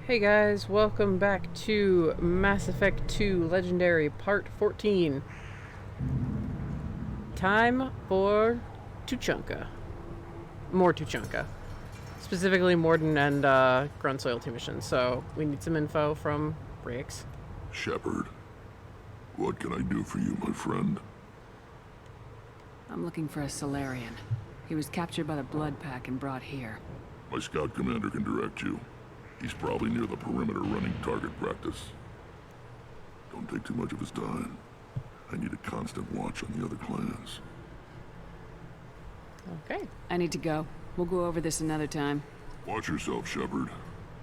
Hey guys, welcome back to Mass Effect 2 Legendary Part 14. Time for Tuchanka. More Tuchanka. Specifically Mordin and Grunt's loyalty mission, so we need some info from Briggs. Shepard, what can I do for you, my friend? I'm looking for a Solarian. He was captured by the Blood Pack and brought here. My scout commander can direct you. He's probably near the perimeter running target practice. Don't take too much of his time. I need a constant watch on the other clans. Okay. I need to go. We'll go over this another time. Watch yourself, Shepard.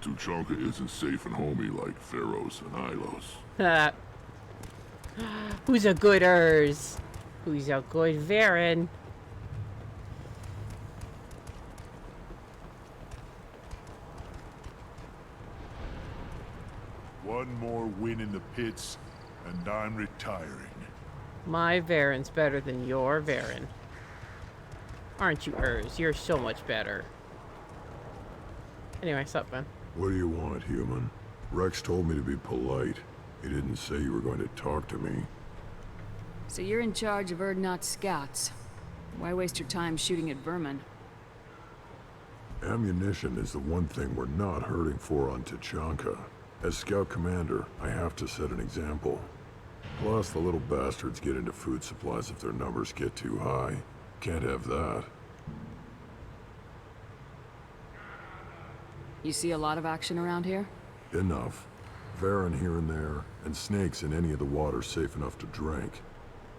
Tuchanka isn't safe and homey like Theros and Ilos. Who's a gooders? Who's a good Varen? One more win in the pits, and I'm retiring. My Varen's better than your Varen. Aren't you, Urs? You're so much better. Anyway, sup, man? What do you want, human? Rex told me to be polite. He didn't say you were going to talk to me. So you're in charge of Urdnot's scouts. Why waste your time shooting at vermin? Ammunition is the one thing we're not hurting for on Tuchanka. As scout commander, I have to set an example. Plus, the little bastards get into food supplies if their numbers get too high. Can't have that. You see a lot of action around here? Enough. Varen here and there, and snakes in any of the water safe enough to drink.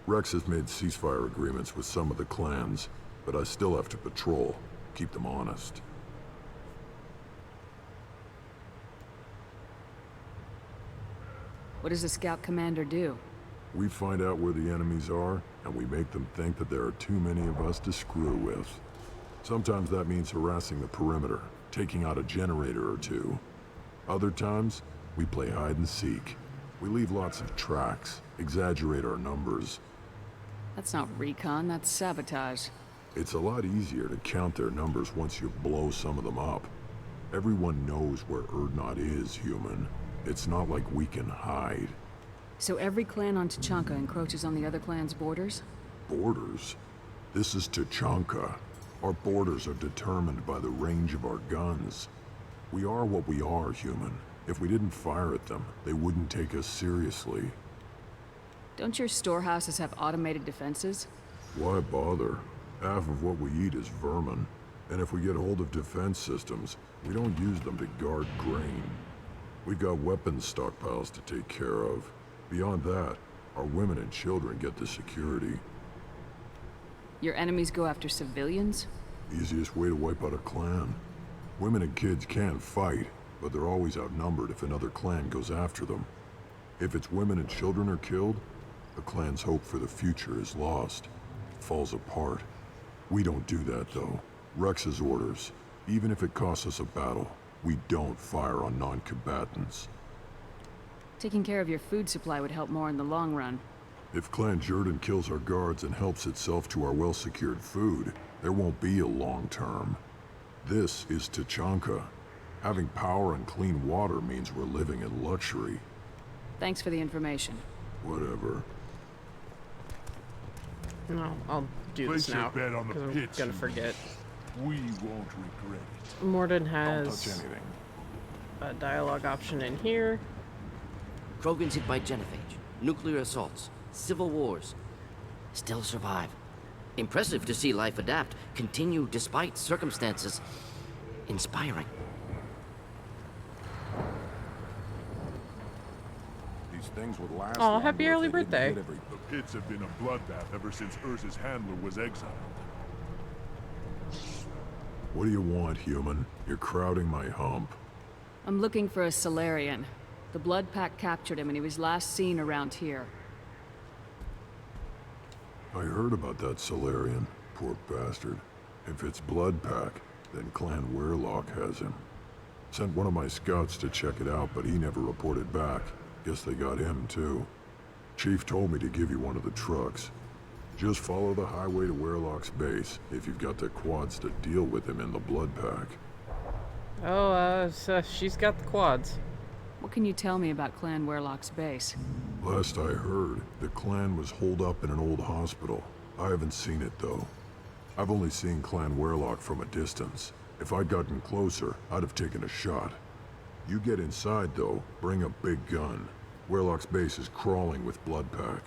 Rex has made ceasefire agreements with some of the clans, but I still have to patrol, keep them honest. What does a scout commander do? We find out where the enemies are, and we make them think that there are too many of us to screw with. Sometimes that means harassing the perimeter, taking out a generator or two. Other times, we play hide and seek. We leave lots of tracks, exaggerate our numbers. That's not recon, that's sabotage. It's a lot easier to count their numbers once you blow some of them up. Everyone knows where Urdnot is, human. It's not like we can hide. So every clan on Tuchanka encroaches on the other clan's borders? Borders? This is Tuchanka. Our borders are determined by the range of our guns. We are what we are, human. If we didn't fire at them, they wouldn't take us seriously. Don't your storehouses have automated defenses? Why bother? Half of what we eat is vermin. And if we get hold of defense systems, we don't use them to guard grain. We've got weapons stockpiles to take care of. Beyond that, our women and children get the security. Your enemies go after civilians? Easiest way to wipe out a clan. Women and kids can fight, but they're always outnumbered if another clan goes after them. If its women and children are killed, the clan's hope for the future is lost. It falls apart. We don't do that, though. Rex's orders. Even if it costs us a battle, we don't fire on non-combatants. Taking care of your food supply would help more in the long run. If Clan Jordan kills our guards and helps itself to our well-secured food, there won't be a long term. This is Tuchanka. Having power and clean water means we're living in luxury. Thanks for the information. Whatever. No, I'll do Place this your now, bet on the because I'm pits, gonna and forget. We won't regret it. Mordin Don't has touch anything. a dialogue option in here. Krogan's hit by genophage, nuclear assaults, civil wars. Still survive. Impressive to see life adapt, continue despite circumstances. Inspiring. These things would last. Oh, happy early birthday. The pits have been a bloodbath ever since Urza's handler was exiled. What do you want, human? You're crowding my hump. I'm looking for a Solarian. The Blood Pack captured him and he was last seen around here. I heard about that Solarian. Poor bastard. If it's Blood Pack, then Clan Weirlock has him. Sent one of my scouts to check it out, but he never reported back. Guess they got him, too. Chief told me to give you one of the trucks. Just follow the highway to Weirlock's base if you've got the quads to deal with him in the Blood Pack. Oh, so she's got the quads. What can you tell me about Clan Werlock's base? Last I heard, the clan was holed up in an old hospital. I haven't seen it, though. I've only seen Clan Werlock from a distance. If I'd gotten closer, I'd have taken a shot. You get inside, though, bring a big gun. Werlock's base is crawling with Bloodpack.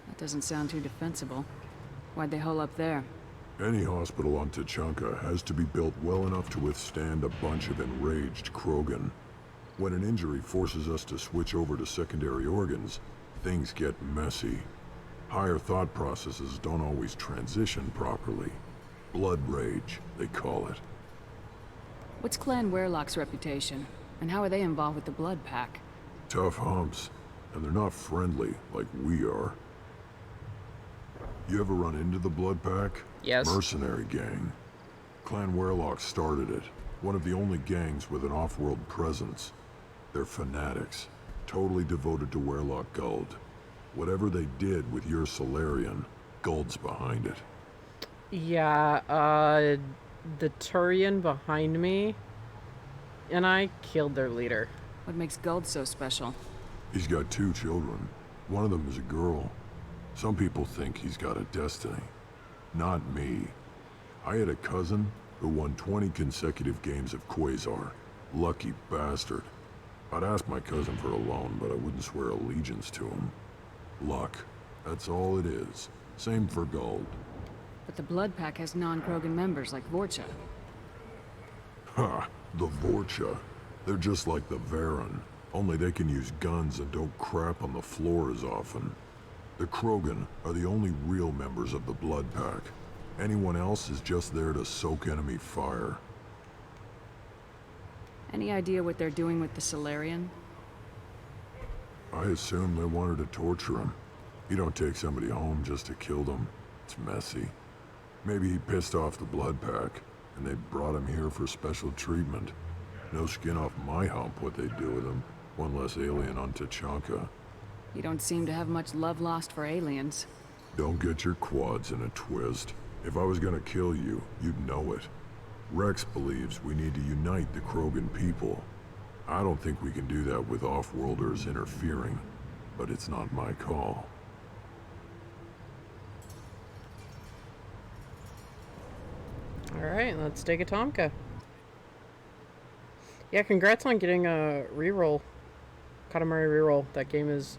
That doesn't sound too defensible. Why'd they hole up there? Any hospital on Tuchanka has to be built well enough to withstand a bunch of enraged Krogan. When an injury forces us to switch over to secondary organs, things get messy. Higher thought processes don't always transition properly. Blood rage, they call it. What's Clan Werlock's reputation? And how are they involved with the Blood Pack? Tough humps, and they're not friendly like we are. You ever run into the Blood Pack? Yes. Mercenary gang. Clan Werlock started it. One of the only gangs with an off-world presence. They're fanatics, totally devoted to Werlock Guld. Whatever they did with your Solarian, Guld's behind it. Yeah, the Turian behind me and I killed their leader. What makes Guld so special? He's got 2 children. One of them is a girl. Some people think he's got a destiny. Not me. I had a cousin who won 20 consecutive games of Quasar. Lucky bastard. I'd ask my cousin for a loan, but I wouldn't swear allegiance to him. Luck. That's all it is. Same for Guld. But the Blood Pack has non-Krogan members like Vorcha. Ha! The Vorcha. They're just like the Varen. Only they can use guns and don't crap on the floor as often. The Krogan are the only real members of the Blood Pack. Anyone else is just there to soak enemy fire. Any idea what they're doing with the Solarian? I assume they wanted to torture him. You don't take somebody home just to kill them. It's messy. Maybe he pissed off the Blood Pack, and they brought him here for special treatment. No skin off my hump what they do with him. One less alien on Tuchanka. You don't seem to have much love lost for aliens. Don't get your quads in a twist. If I was gonna kill you, you'd know it. Rex believes we need to unite the Krogan people. I don't think we can do that with off-worlders interfering, but it's not my call. Alright, let's take a Tomka. Yeah, congrats on getting a reroll. Katamari reroll. That game is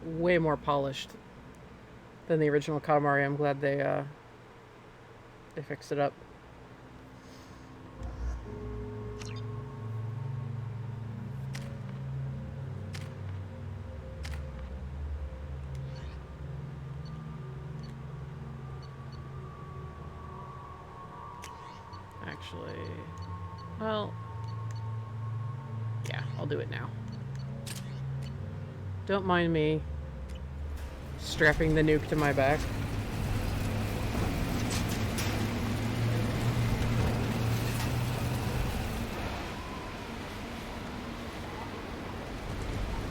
way more polished than the original Katamari. I'm glad they fixed it up. Actually, well, yeah, I'll do it now. Don't mind me strapping the nuke to my back.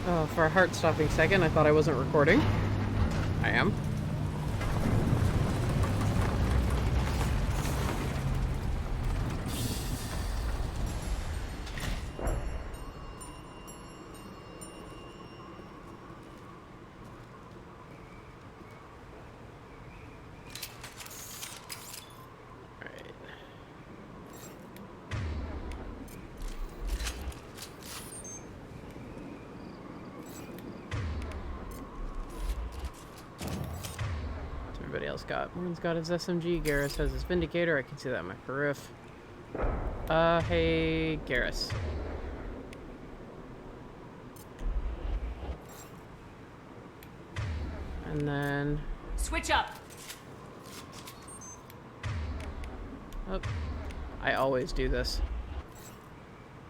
Oh, for a heart-stopping second, I thought I wasn't recording. I am. Everybody else got. Mordin's got his SMG. Garrus has his Vindicator. I can see that in my periph. Hey, Garrus. And then... Switch up! Oh, I always do this.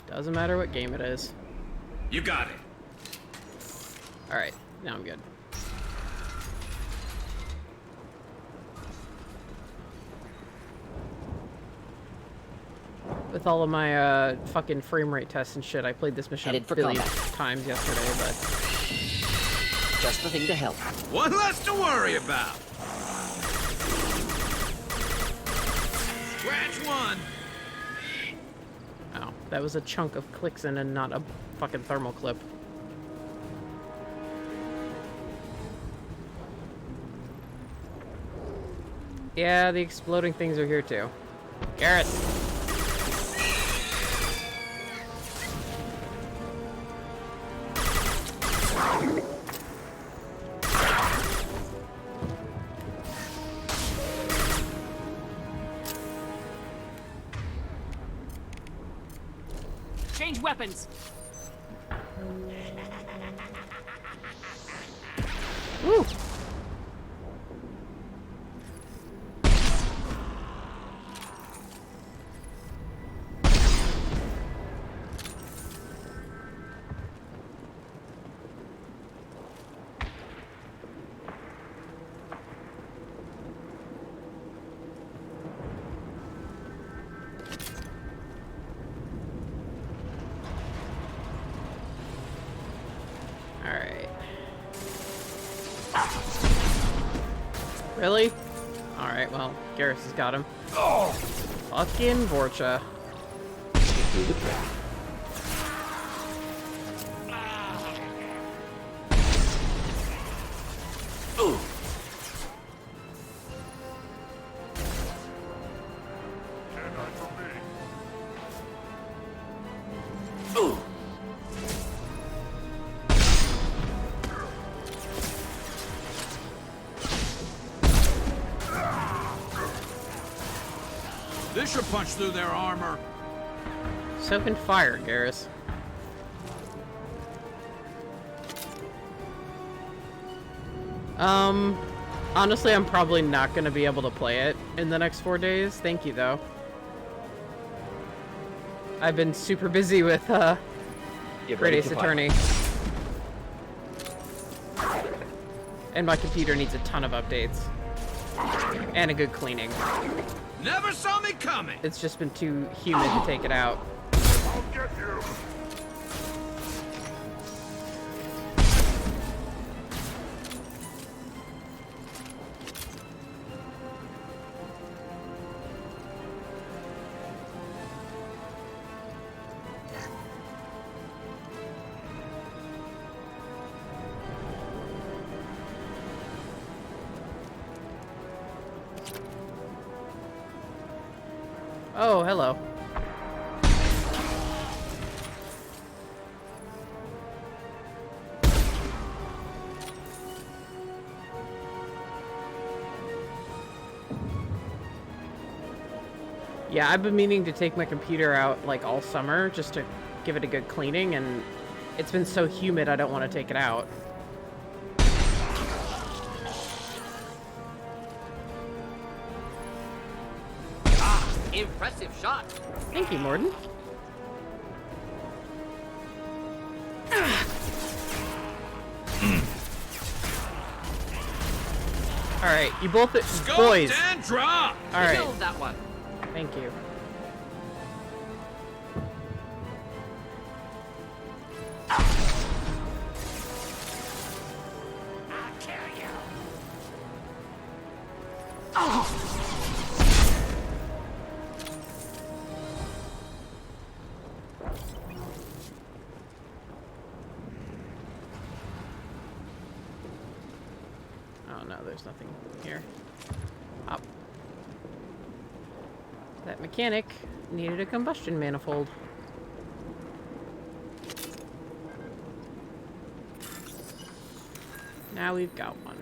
Doesn't matter what game it is. You got it. Alright, now I'm good. With all of my fucking frame rate tests and shit, I played this mission Headed for a billion combat. times yesterday, but Just the thing to help. One less to worry about. Scratch one. oh, That was a chunk of Clixon and not a fucking thermal clip. Yeah, the exploding things are here too. Garrett! Change weapons. Woo! Alright. Really? Alright, well, Garrus has got him. Oh! Fucking Vorcha. Through the trap. Ooh. Cannot for me. Ooh. This should punch through their armor. Soak and fire, Garrus. Honestly, I'm probably not gonna be able to play it in the next 4 days. Thank you, though. I've been super busy with, Get ready Great to Ace fight. Attorney. And my computer needs a ton of updates. And a good cleaning. Never saw me coming. It's just been too humid to take it out. I'll get you. Oh, hello. Yeah, I've been meaning to take my computer out like all summer just to give it a good cleaning, and it's been so humid I don't want to take it out. Impressive shot. Thank you, Mordin. Alright, you both... boys! Scoped and dropped. Alright, Killed that one. thank you. Oh no, there's nothing here. Up. That mechanic needed a combustion manifold. Now we've got one.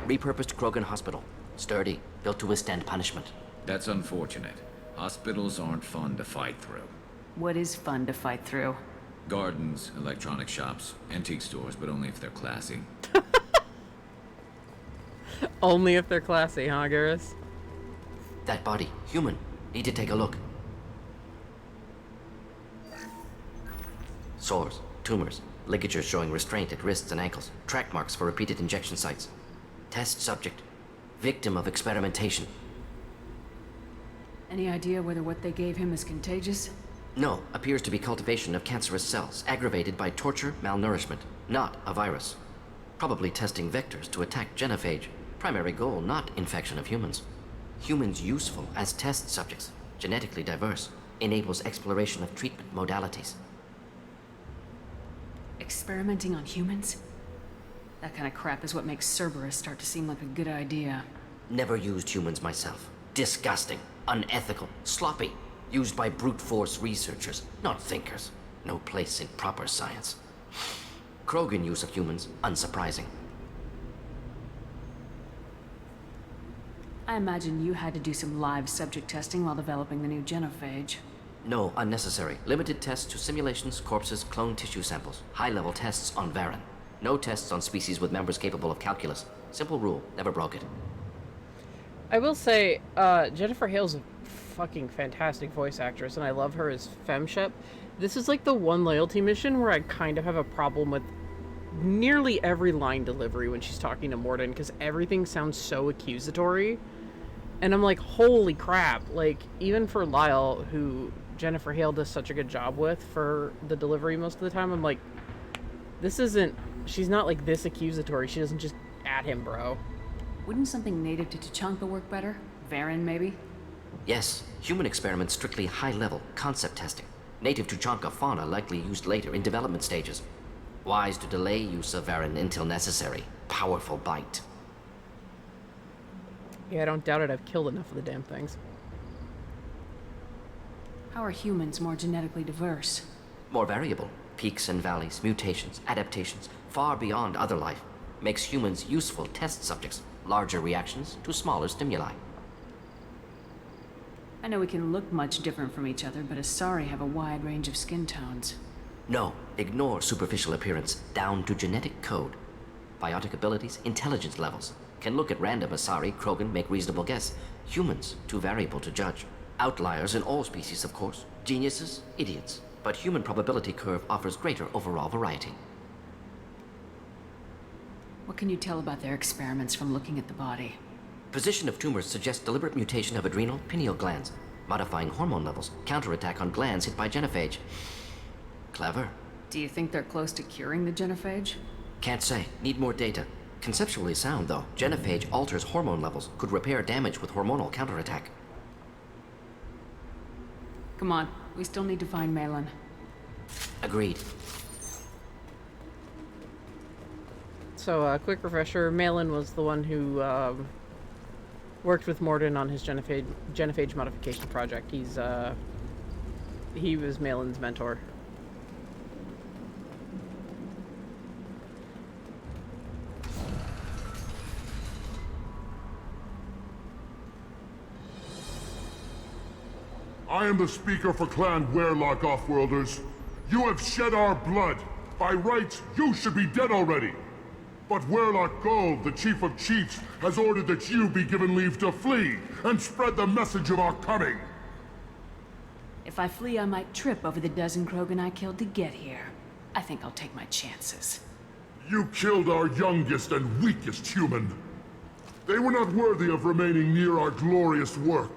Repurposed Krogan Hospital. Sturdy, built to withstand punishment. That's unfortunate. Hospitals aren't fun to fight through. What is fun to fight through? Gardens, electronic shops, antique stores, but only if they're classy. Only if they're classy, huh, Garrus? That body, human. Need to take a look. Sores, tumors, ligatures showing restraint at wrists and ankles, track marks for repeated injection sites. Test subject, victim of experimentation. Any idea whether what they gave him is contagious? No, appears to be cultivation of cancerous cells, aggravated by torture, malnourishment, not a virus. Probably testing vectors to attack genophage. Primary goal, not infection of humans. Humans useful as test subjects, genetically diverse, enables exploration of treatment modalities. Experimenting on humans? That kind of crap is what makes Cerberus start to seem like a good idea. Never used humans myself. Disgusting, unethical, sloppy. Used by brute force researchers, not thinkers. No place in proper science. Krogan use of humans, unsurprising. I imagine you had to do some live subject testing while developing the new genophage. No, unnecessary. Limited tests to simulations, corpses, cloned tissue samples. High-level tests on Varen. No tests on species with members capable of calculus. Simple rule, never broke it. I will say, Jennifer Hale's a fucking fantastic voice actress, and I love her as FemShep. This is like the one loyalty mission where I kind of have a problem with nearly every line delivery when she's talking to Mordin, because everything sounds so accusatory. And I'm like, holy crap. Like, even for Lyle, who Jennifer Hale does such a good job with for the delivery most of the time, I'm like, this isn't... She's not like this accusatory. She doesn't just at him, bro. Wouldn't something native to Tuchanka work better? Varen, maybe? Yes, human experiments strictly high-level, concept testing. Native Tuchanka fauna likely used later in development stages. Wise to delay use of Varen until necessary. Powerful bite. Yeah, I don't doubt it. I've killed enough of the damn things. How are humans more genetically diverse? More variable. Peaks and valleys, mutations, adaptations, far beyond other life. Makes humans useful test subjects. Larger reactions to smaller stimuli. I know we can look much different from each other, but Asari have a wide range of skin tones. No, ignore superficial appearance, down to genetic code. Biotic abilities, intelligence levels. Can look at random Asari, Krogan, make reasonable guess. Humans, too variable to judge. Outliers in all species, of course. Geniuses, idiots. But human probability curve offers greater overall variety. What can you tell about their experiments from looking at the body? Position of tumors suggests deliberate mutation of adrenal, pineal glands. Modifying hormone levels, counterattack on glands hit by genophage. Clever. Do you think they're close to curing the genophage? Can't say. Need more data. Conceptually sound, though. Genophage alters hormone levels, could repair damage with hormonal counterattack. Come on, we still need to find Malin. Agreed. So, quick refresher, Malin was the one who worked with Mordin on his genophage modification project. He was Malin's mentor. I am the speaker for Clan Werlock, Offworlders. You have shed our blood. By rights, you should be dead already. But Werlock Gold, the Chief of Chiefs, has ordered that you be given leave to flee and spread the message of our coming. If I flee, I might trip over the dozen Krogan I killed to get here. I think I'll take my chances. You killed our youngest and weakest human. They were not worthy of remaining near our glorious work.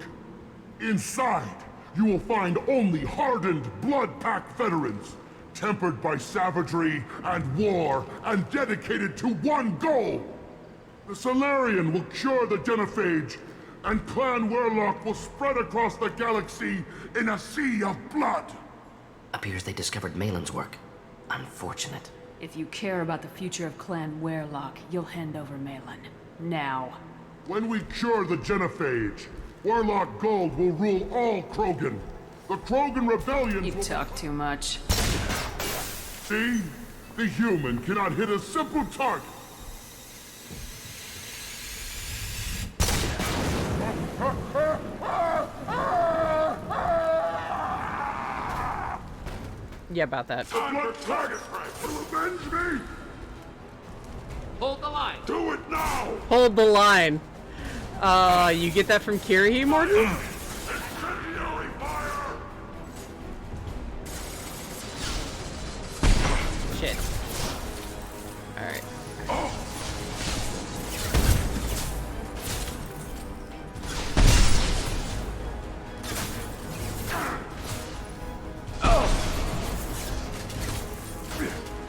Inside, you will find only hardened, blood-packed veterans, tempered by savagery and war, and dedicated to one goal. The Solarian will cure the genophage, and Clan Werlock will spread across the galaxy in a sea of blood. Appears they discovered Malin's work. Unfortunate. If you care about the future of Clan Werlock, you'll hand over Malin. Now. When we cure the genophage, Werlock Gold will rule all Krogan. The Krogan rebellions You will... talk too much. See? The human cannot hit a simple target. Yeah, about that. Blood target! To avenge me! Hold the line! Do it now! Hold the line. You get that from Kirih, Mordin? Incendiary fire! Shit. Alright.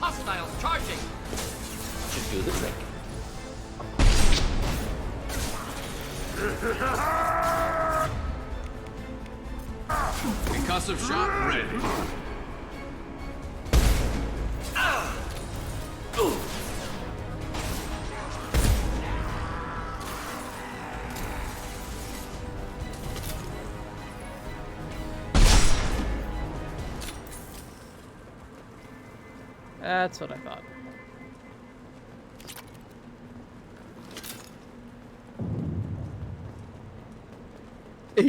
Hostiles charging! Should do the trick. Concussive shot ready. That's what I thought.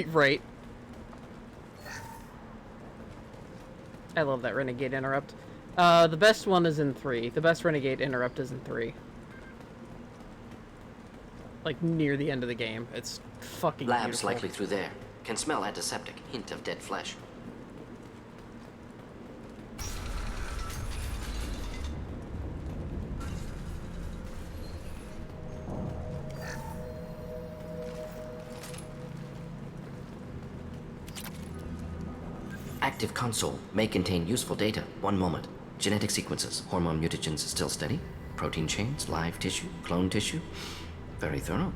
Right. I love that Renegade interrupt. The best one is in 3. The best Renegade interrupt is in 3. Like, near the end of the game. It's fucking Labs beautiful. likely through there. Can smell antiseptic. Hint of dead flesh. Active console may contain useful data. One moment. Genetic sequences. Hormone mutagens still steady. Protein chains. Live tissue. Clone tissue. Very thorough.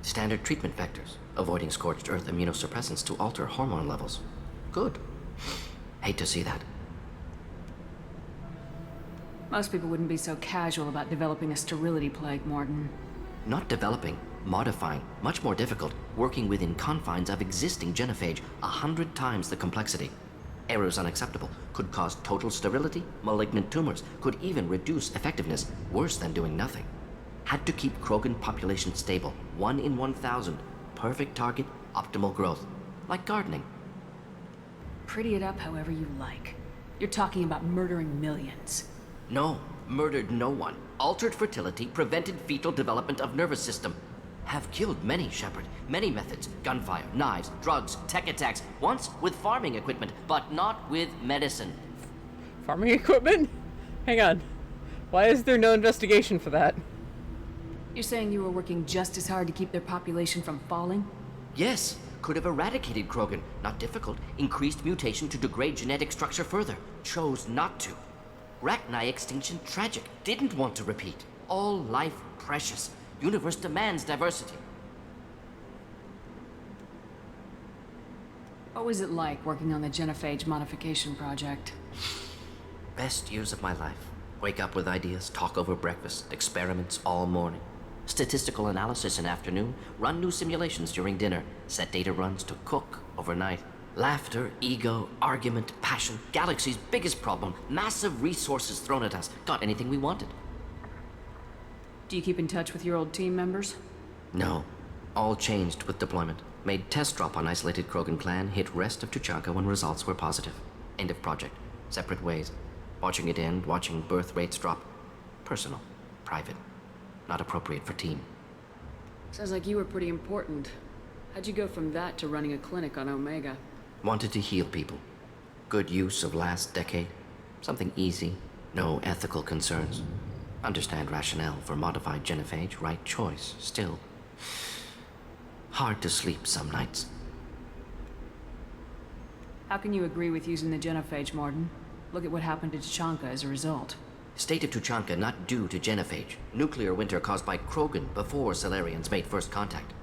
Standard treatment vectors. Avoiding scorched earth immunosuppressants to alter hormone levels. Good. Hate to see that. Most people wouldn't be so casual about developing a sterility plague, Mordin. Not developing. Modifying. Much more difficult. Working within confines of existing genophage. 100 times the complexity. Errors unacceptable. Could cause total sterility, malignant tumors, could even reduce effectiveness, worse than doing nothing. Had to keep Krogan population stable, 1 in 1,000. Perfect target, optimal growth. Like gardening. Pretty it up however you like. You're talking about murdering millions. No, murdered no one. Altered fertility, prevented fetal development of nervous system. Have killed many, Shepard. Many methods. Gunfire, knives, drugs, tech attacks. Once with farming equipment, but not with medicine. Farming equipment? Hang on. Why is there no investigation for that? You're saying you were working just as hard to keep their population from falling? Yes, could have eradicated Krogan. Not difficult. Increased mutation to degrade genetic structure further. Chose not to. Rachni extinction tragic. Didn't want to repeat. All life precious. Universe demands diversity. What was it like working on the genophage modification project? Best years of my life. Wake up with ideas, talk over breakfast, experiments all morning. Statistical analysis in afternoon, run new simulations during dinner, set data runs to cook overnight. Laughter, ego, argument, passion, galaxy's biggest problem, massive resources thrown at us. Got anything we wanted. Do you keep in touch with your old team members? No. All changed with deployment. Made test drop on isolated Krogan clan, hit rest of Tuchanka when results were positive. End of project. Separate ways. Watching it end, watching birth rates drop. Personal. Private. Not appropriate for team. Sounds like you were pretty important. How'd you go from that to running a clinic on Omega? Wanted to heal people. Good use of last decade. Something easy. No ethical concerns. Understand rationale for modified genophage, right choice, still. Hard to sleep some nights. How can you agree with using the genophage, Mordin? Look at what happened to Tuchanka as a result. State of Tuchanka not due to genophage. Nuclear winter caused by Krogan before Salarians made first contact.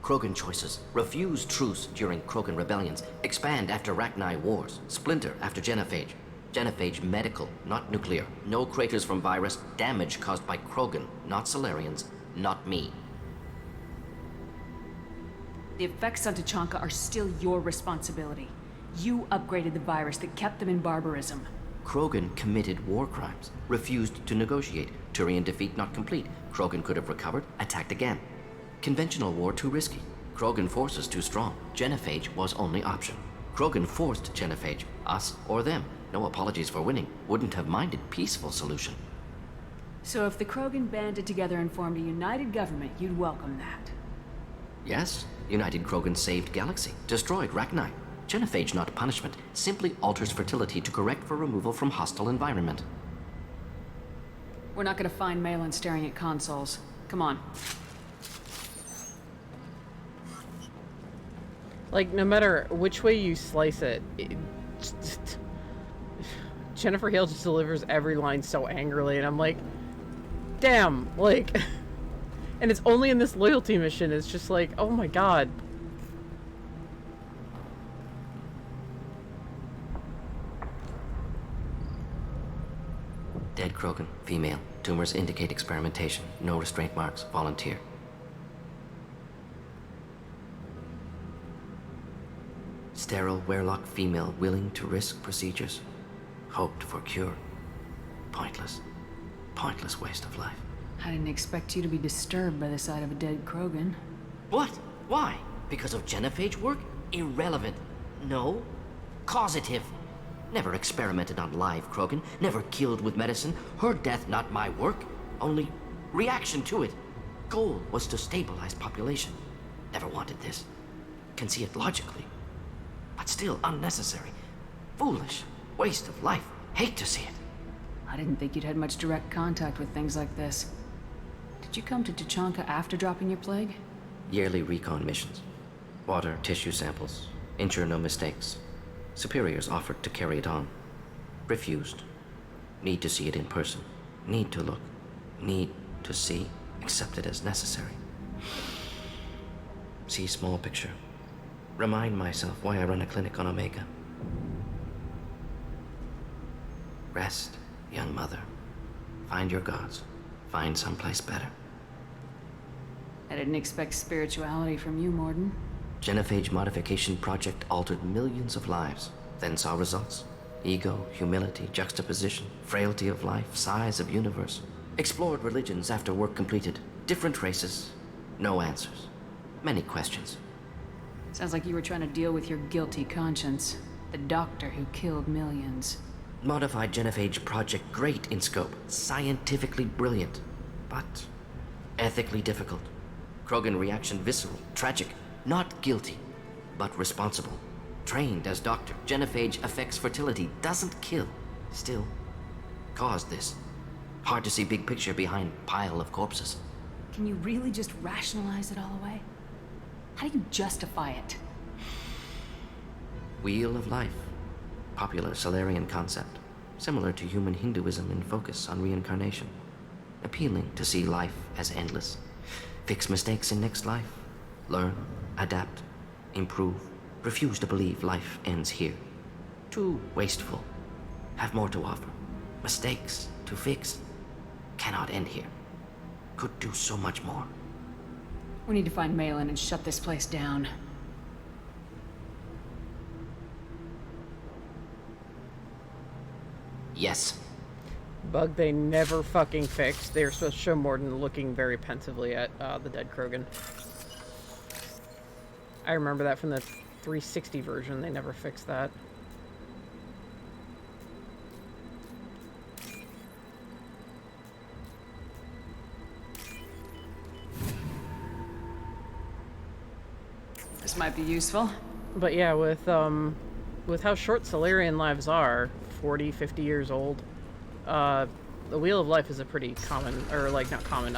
Krogan choices. Refuse truce during Krogan rebellions. Expand after Rachni wars. Splinter after genophage. Genophage medical, not nuclear. No craters from virus. Damage caused by Krogan, not Salarians, not me. The effects on Tuchanka are still your responsibility. You upgraded the virus that kept them in barbarism. Krogan committed war crimes. Refused to negotiate. Turian defeat not complete. Krogan could have recovered, attacked again. Conventional war too risky. Krogan forces too strong. Genophage was only option. Krogan forced genophage. Us or them. No apologies for winning. Wouldn't have minded peaceful solution. So if the Krogan banded together and formed a united government, you'd welcome that. Yes, United Krogan saved Galaxy. Destroyed Rachni. Genophage not punishment. Simply alters fertility to correct for removal from hostile environment. We're not gonna find Malin staring at consoles. Come on. Like, no matter which way you slice it, Jennifer Hale just delivers every line so angrily, and I'm like, damn, like, and it's only in this loyalty mission. It's just like, oh my god. Dead Krogan, female. Tumors indicate experimentation. No restraint marks. Volunteer. Sterile Werlock female willing to risk procedures. Hoped for cure. Pointless. Pointless waste of life. I didn't expect you to be disturbed by the sight of a dead Krogan. What? Why? Because of genophage work? Irrelevant. No. Causative. Never experimented on live Krogan. Never killed with medicine. Her death not my work. Only reaction to it. Goal was to stabilize population. Never wanted this. Can see it logically. But still unnecessary. Foolish. Waste of life. Hate to see it. I didn't think you'd had much direct contact with things like this. Did you come to Tuchanka after dropping your plague? Yearly recon missions. Water, tissue samples. Ensure no mistakes. Superiors offered to carry it on. Refused. Need to see it in person. Need to look. Need to see. Accept it as necessary. See small picture. Remind myself why I run a clinic on Omega. Rest, young mother. Find your gods. Find someplace better. I didn't expect spirituality from you, Mordin. Genophage modification project altered millions of lives, then saw results. Ego, humility, juxtaposition, frailty of life, size of universe. Explored religions after work completed. Different races. No answers. Many questions. Sounds like you were trying to deal with your guilty conscience. The doctor who killed millions. Modified genophage project great in scope. Scientifically brilliant. But ethically difficult. Krogan reaction visceral, tragic. Not guilty, but responsible. Trained as doctor. Genophage affects fertility, doesn't kill. Still, caused this. Hard to see big picture behind pile of corpses. Can you really just rationalize it all away? How do you justify it? Wheel of life. Popular Solarian concept. Similar to human Hinduism in focus on reincarnation. Appealing to see life as endless. Fix mistakes in next life. Learn, adapt, improve. Refuse to believe life ends here. Too wasteful. Have more to offer. Mistakes to fix. Cannot end here. Could do so much more. We need to find Malin and shut this place down. Yes. Bug they never fucking fixed. They were supposed to show Mordin looking very pensively at the dead Krogan. I remember that from the 360 version. They never fixed that. This might be useful. But yeah, with how short Solarian lives are, 40, 50 years old, the Wheel of Life is a pretty common, or like not common,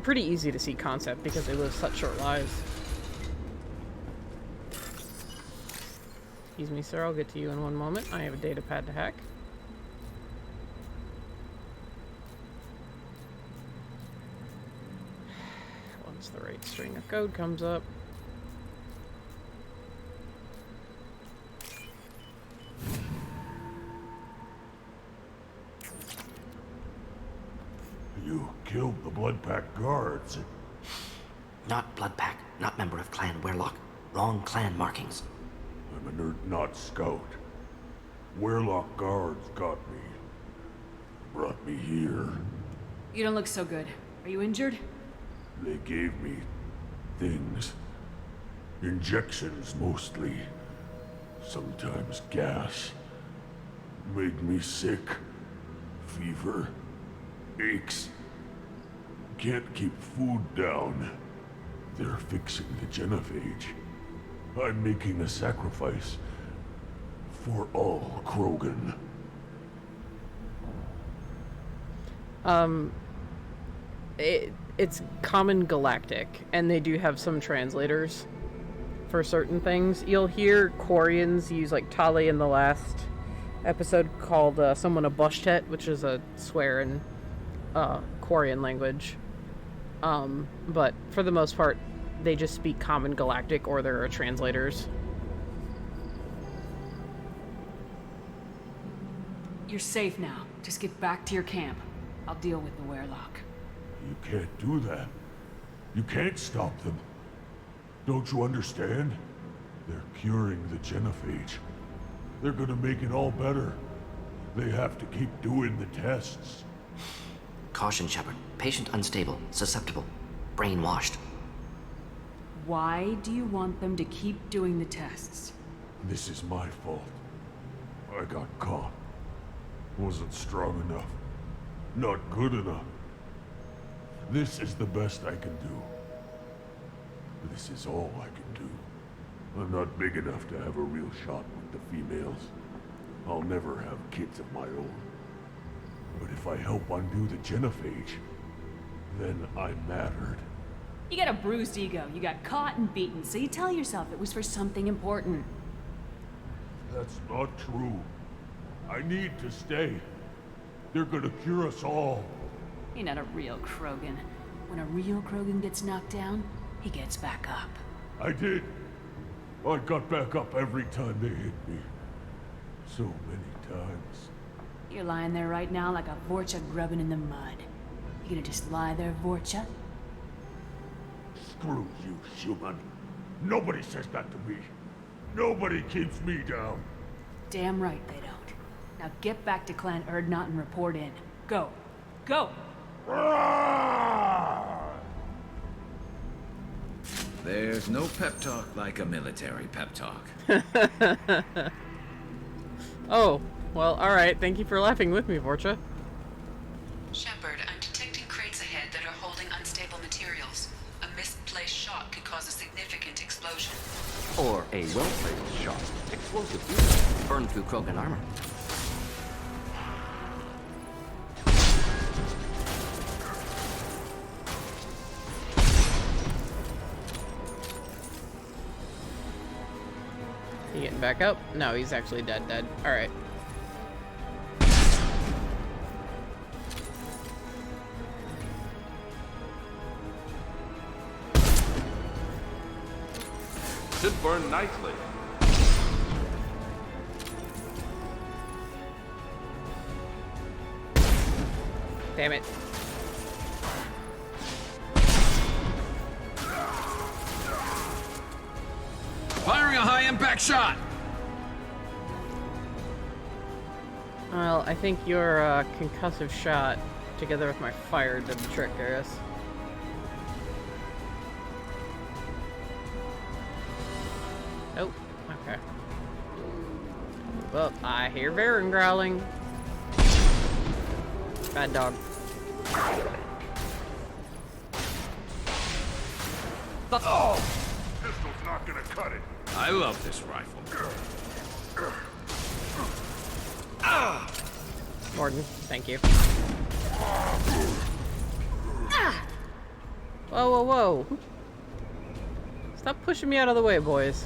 pretty easy to see concept because they live such short lives. Excuse me, sir, I'll get to you in one moment. I have a data pad to hack. Once the right string of code comes up. You killed the Blood Pack guards. Not Blood Pack, not member of Clan Werlock. Wrong clan markings. I'm a nerd, not scout. Werlock guards got me. Brought me here. You don't look so good. Are you injured? They gave me things. Injections, mostly. Sometimes gas. Made me sick. Fever. Aches. Can't keep food down. They're fixing the genophage. I'm making a sacrifice. For all Krogan. It's common galactic, and they do have some translators for certain things. You'll hear Quarians use like Tali in the last episode called someone a bushtet, which is a swear in Quarian language. But for the most part, they just speak Common Galactic or there are translators. You're safe now. Just get back to your camp. I'll deal with the Werelock. You can't do that. You can't stop them. Don't you understand? They're curing the genophage. They're gonna make it all better. They have to keep doing the tests. Caution, Shepard. Patient unstable, susceptible, brainwashed. Why do you want them to keep doing the tests? This is my fault. I got caught. Wasn't strong enough. Not good enough. This is the best I can do. This is all I can do. I'm not big enough to have a real shot with the females. I'll never have kids of my own. But if I help undo the genophage, then I mattered. You got a bruised ego. You got caught and beaten, so you tell yourself it was for something important. That's not true. I need to stay. They're gonna cure us all. You're not a real Krogan. When a real Krogan gets knocked down, he gets back up. I did. I got back up every time they hit me. So many times. You're lying there right now like a Vorcha grubbing in the mud. You gonna just lie there, Vorcha? Screw you, human. Nobody says that to me. Nobody keeps me down. Damn right they don't. Now get back to Clan Erdnot and report in. Go. Go! There's no pep talk like a military pep talk. Oh, well, alright. Thank you for laughing with me, Vorcha. Shepard, I'm detecting crates ahead that are holding unstable materials. A misplaced shot could cause a significant explosion. Or a well-placed shot. Explosive. Burn through Krogan armor. He getting back up? No, he's actually dead. Alright. Should burn nicely. Damn it. Firing a high-impact shot! Well, I think your concussive shot, together with my fire, did the trick, I guess. Nope. Okay. Well, I hear Varen growling. Bad dog. Oh! Pistol's not gonna cut it. I love this rifle. Mordin, thank you. Whoa, whoa, whoa. Stop pushing me out of the way, boys.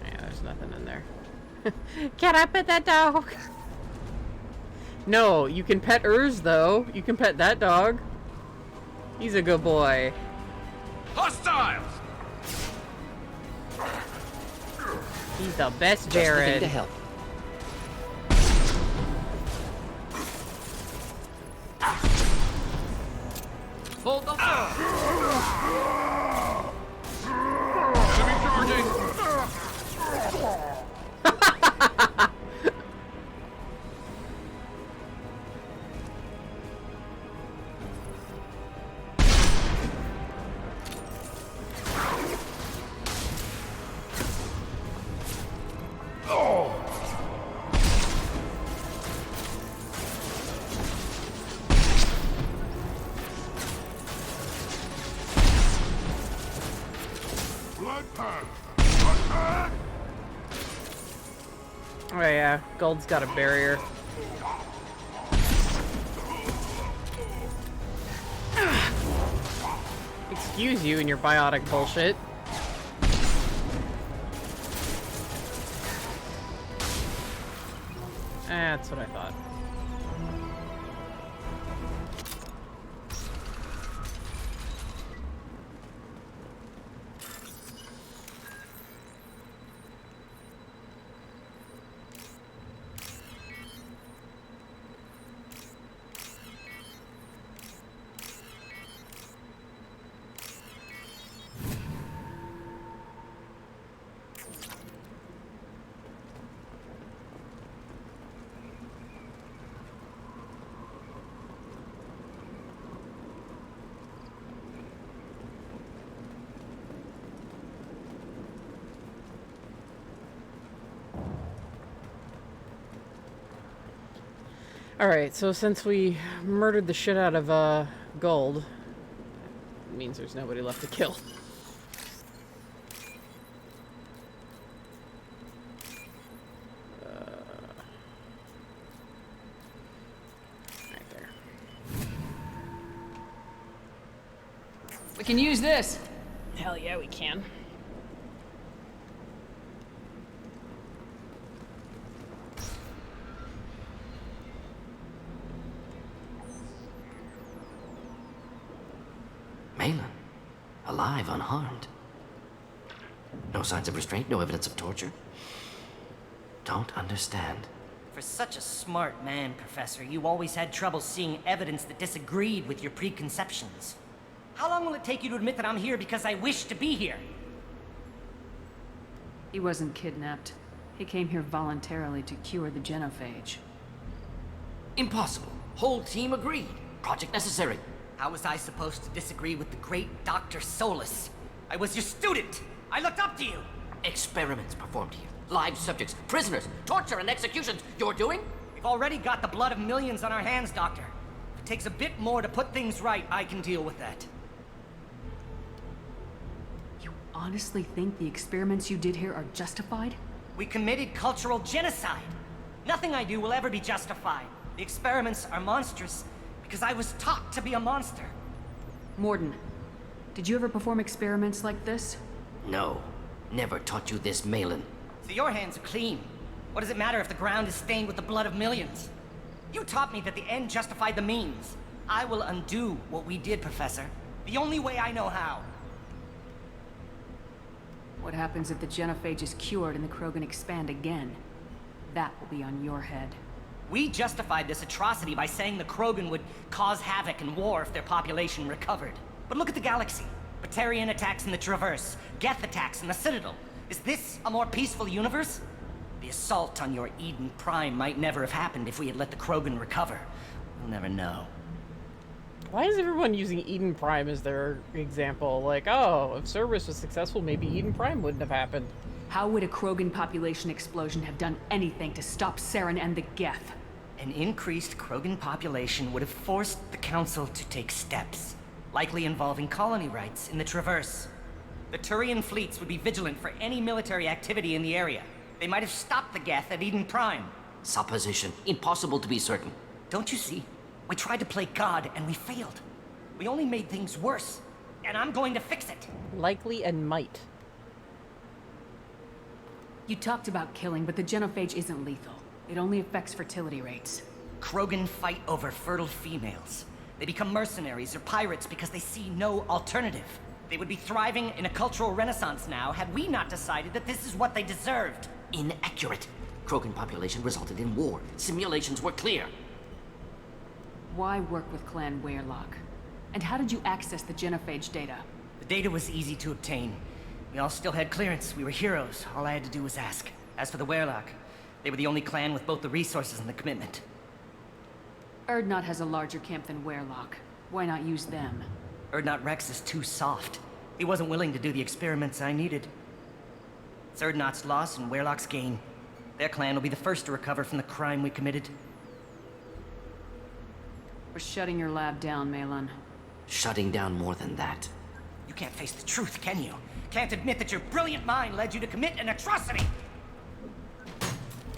Yeah, there's nothing in there. Can I pet that dog? No, you can pet Urs, though. You can pet that dog. He's a good boy. Hostiles! He's the best Just looking Jared. to help. Hold the Enemy charging! Oh yeah, Gold's got a barrier. excuse you and your biotic bullshit. That's what I thought. Alright, so since we murdered the shit out of, Gold, it means there's nobody left to kill. Right there. We can use this. Hell yeah, we can. Malin, alive, unharmed. No signs of restraint, no evidence of torture. Don't understand. For such a smart man, Professor, you always had trouble seeing evidence that disagreed with your preconceptions. How long will it take you to admit that I'm here because I wish to be here? He wasn't kidnapped. He came here voluntarily to cure the genophage. Impossible. Whole team agreed. Project necessary. How was I supposed to disagree with the great Dr. Solus? I was your student! I looked up to you! Experiments performed here. Live subjects, prisoners, torture and executions. You're doing? We've already got the blood of millions on our hands, Doctor. If it takes a bit more to put things right, I can deal with that. You honestly think the experiments you did here are justified? We committed cultural genocide. Nothing I do will ever be justified. The experiments are monstrous because I was taught to be a monster. Mordin, did you ever perform experiments like this? No. Never taught you this, Malin. So your hands are clean. What does it matter if the ground is stained with the blood of millions? You taught me that the end justified the means. I will undo what we did, Professor. The only way I know how. What happens if the genophage is cured and the Krogan expand again? That will be on your head. We justified this atrocity by saying the Krogan would cause havoc and war if their population recovered. But look at the galaxy. Batarian attacks in the Traverse, Geth attacks in the Citadel. Is this a more peaceful universe? The assault on your Eden Prime might never have happened if we had let the Krogan recover. We'll never know. Why is everyone using Eden Prime as their example? Like, oh, if Cerberus was successful, maybe Eden Prime wouldn't have happened. How would a Krogan population explosion have done anything to stop Saren and the Geth? An increased Krogan population would have forced the Council to take steps, likely involving colony rights in the Traverse. The Turian fleets would be vigilant for any military activity in the area. They might have stopped the Geth at Eden Prime. Supposition. Impossible to be certain. Don't you see? We tried to play God and we failed. We only made things worse, and I'm going to fix it. Likely and might. You talked about killing, but the genophage isn't lethal. It only affects fertility rates. Krogan fight over fertile females. They become mercenaries or pirates because they see no alternative. They would be thriving in a cultural renaissance now had we not decided that this is what they deserved. Inaccurate. Krogan population resulted in war. Simulations were clear. Why work with Clan Weyrloc? And how did you access the genophage data? The data was easy to obtain. We all still had clearance. We were heroes. All I had to do was ask. As for the Weyrloc, they were the only clan with both the resources and the commitment. Urdnot has a larger camp than Weyrloc. Why not use them? Urdnot Rex is too soft. He wasn't willing to do the experiments I needed. It's Urdnot's loss and Weyrloc's gain. Their clan will be the first to recover from the crime we committed. We're shutting your lab down, Malin. Shutting down more than that. You can't face the truth, can you? Can't admit that your brilliant mind led you to commit an atrocity!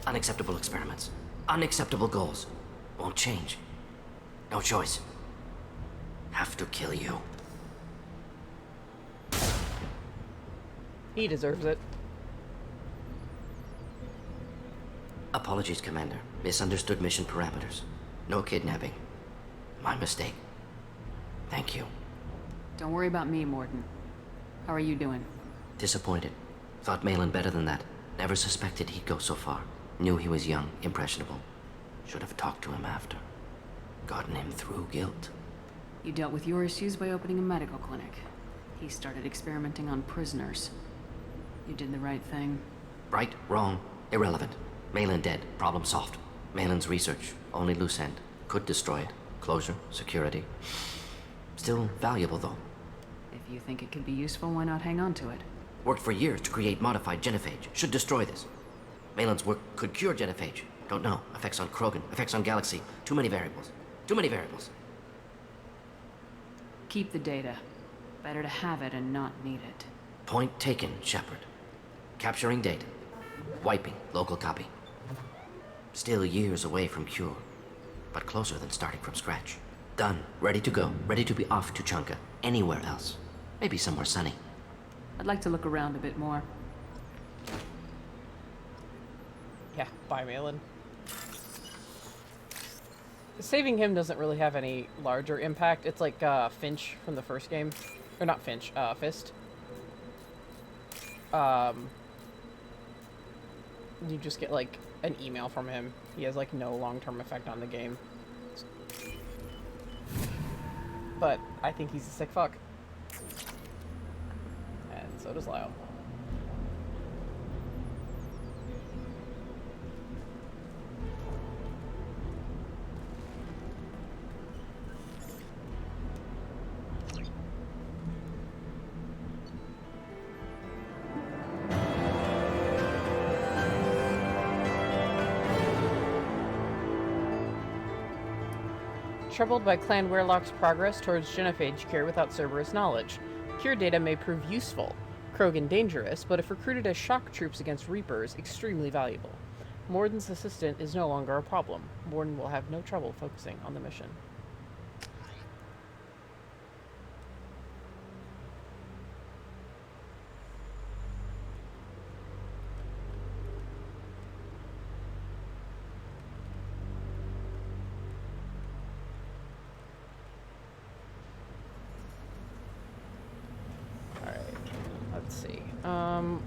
Unacceptable experiments. Unacceptable goals. Won't change. No choice. Have to kill you. He deserves it. Apologies, Commander. Misunderstood mission parameters. No kidnapping. My mistake. Thank you. Don't worry about me, Mordin. How are you doing? Disappointed. Thought Malin better than that. Never suspected he'd go so far. Knew he was young, impressionable. Should have talked to him after. Gotten him through guilt. You dealt with your issues by opening a medical clinic. He started experimenting on prisoners. You did the right thing. Right, wrong, irrelevant. Malin dead, problem solved. Malin's research, only loose end. Could destroy it. Closure, security. Still valuable, though. If you think it could be useful, why not hang on to it? Worked for years to create modified genophage. Should destroy this. Malin's work could cure genophage. Don't know. Effects on Krogan, effects on Galaxy. Too many variables. Too many variables. Keep the data. Better to have it and not need it. Point taken, Shepard. Capturing data. Wiping local copy. Still years away from cure. But closer than starting from scratch. Done. Ready to go. Ready to be off to Chunka. Anywhere else. Maybe somewhere sunny. I'd like to look around a bit more. Yeah, bye, Malin. Saving him doesn't really have any larger impact. It's like Finch from the first game. Or not Finch, Fist. You just get like an email from him. He has like no long-term effect on the game. But I think he's a sick fuck. And so does Lyle. Troubled by Clan Weirlock's progress towards genophage cure without Cerberus knowledge. Cure data may prove useful. Krogan dangerous, but if recruited as shock troops against Reapers, extremely valuable. Mordin's assistant is no longer a problem. Mordin will have no trouble focusing on the mission.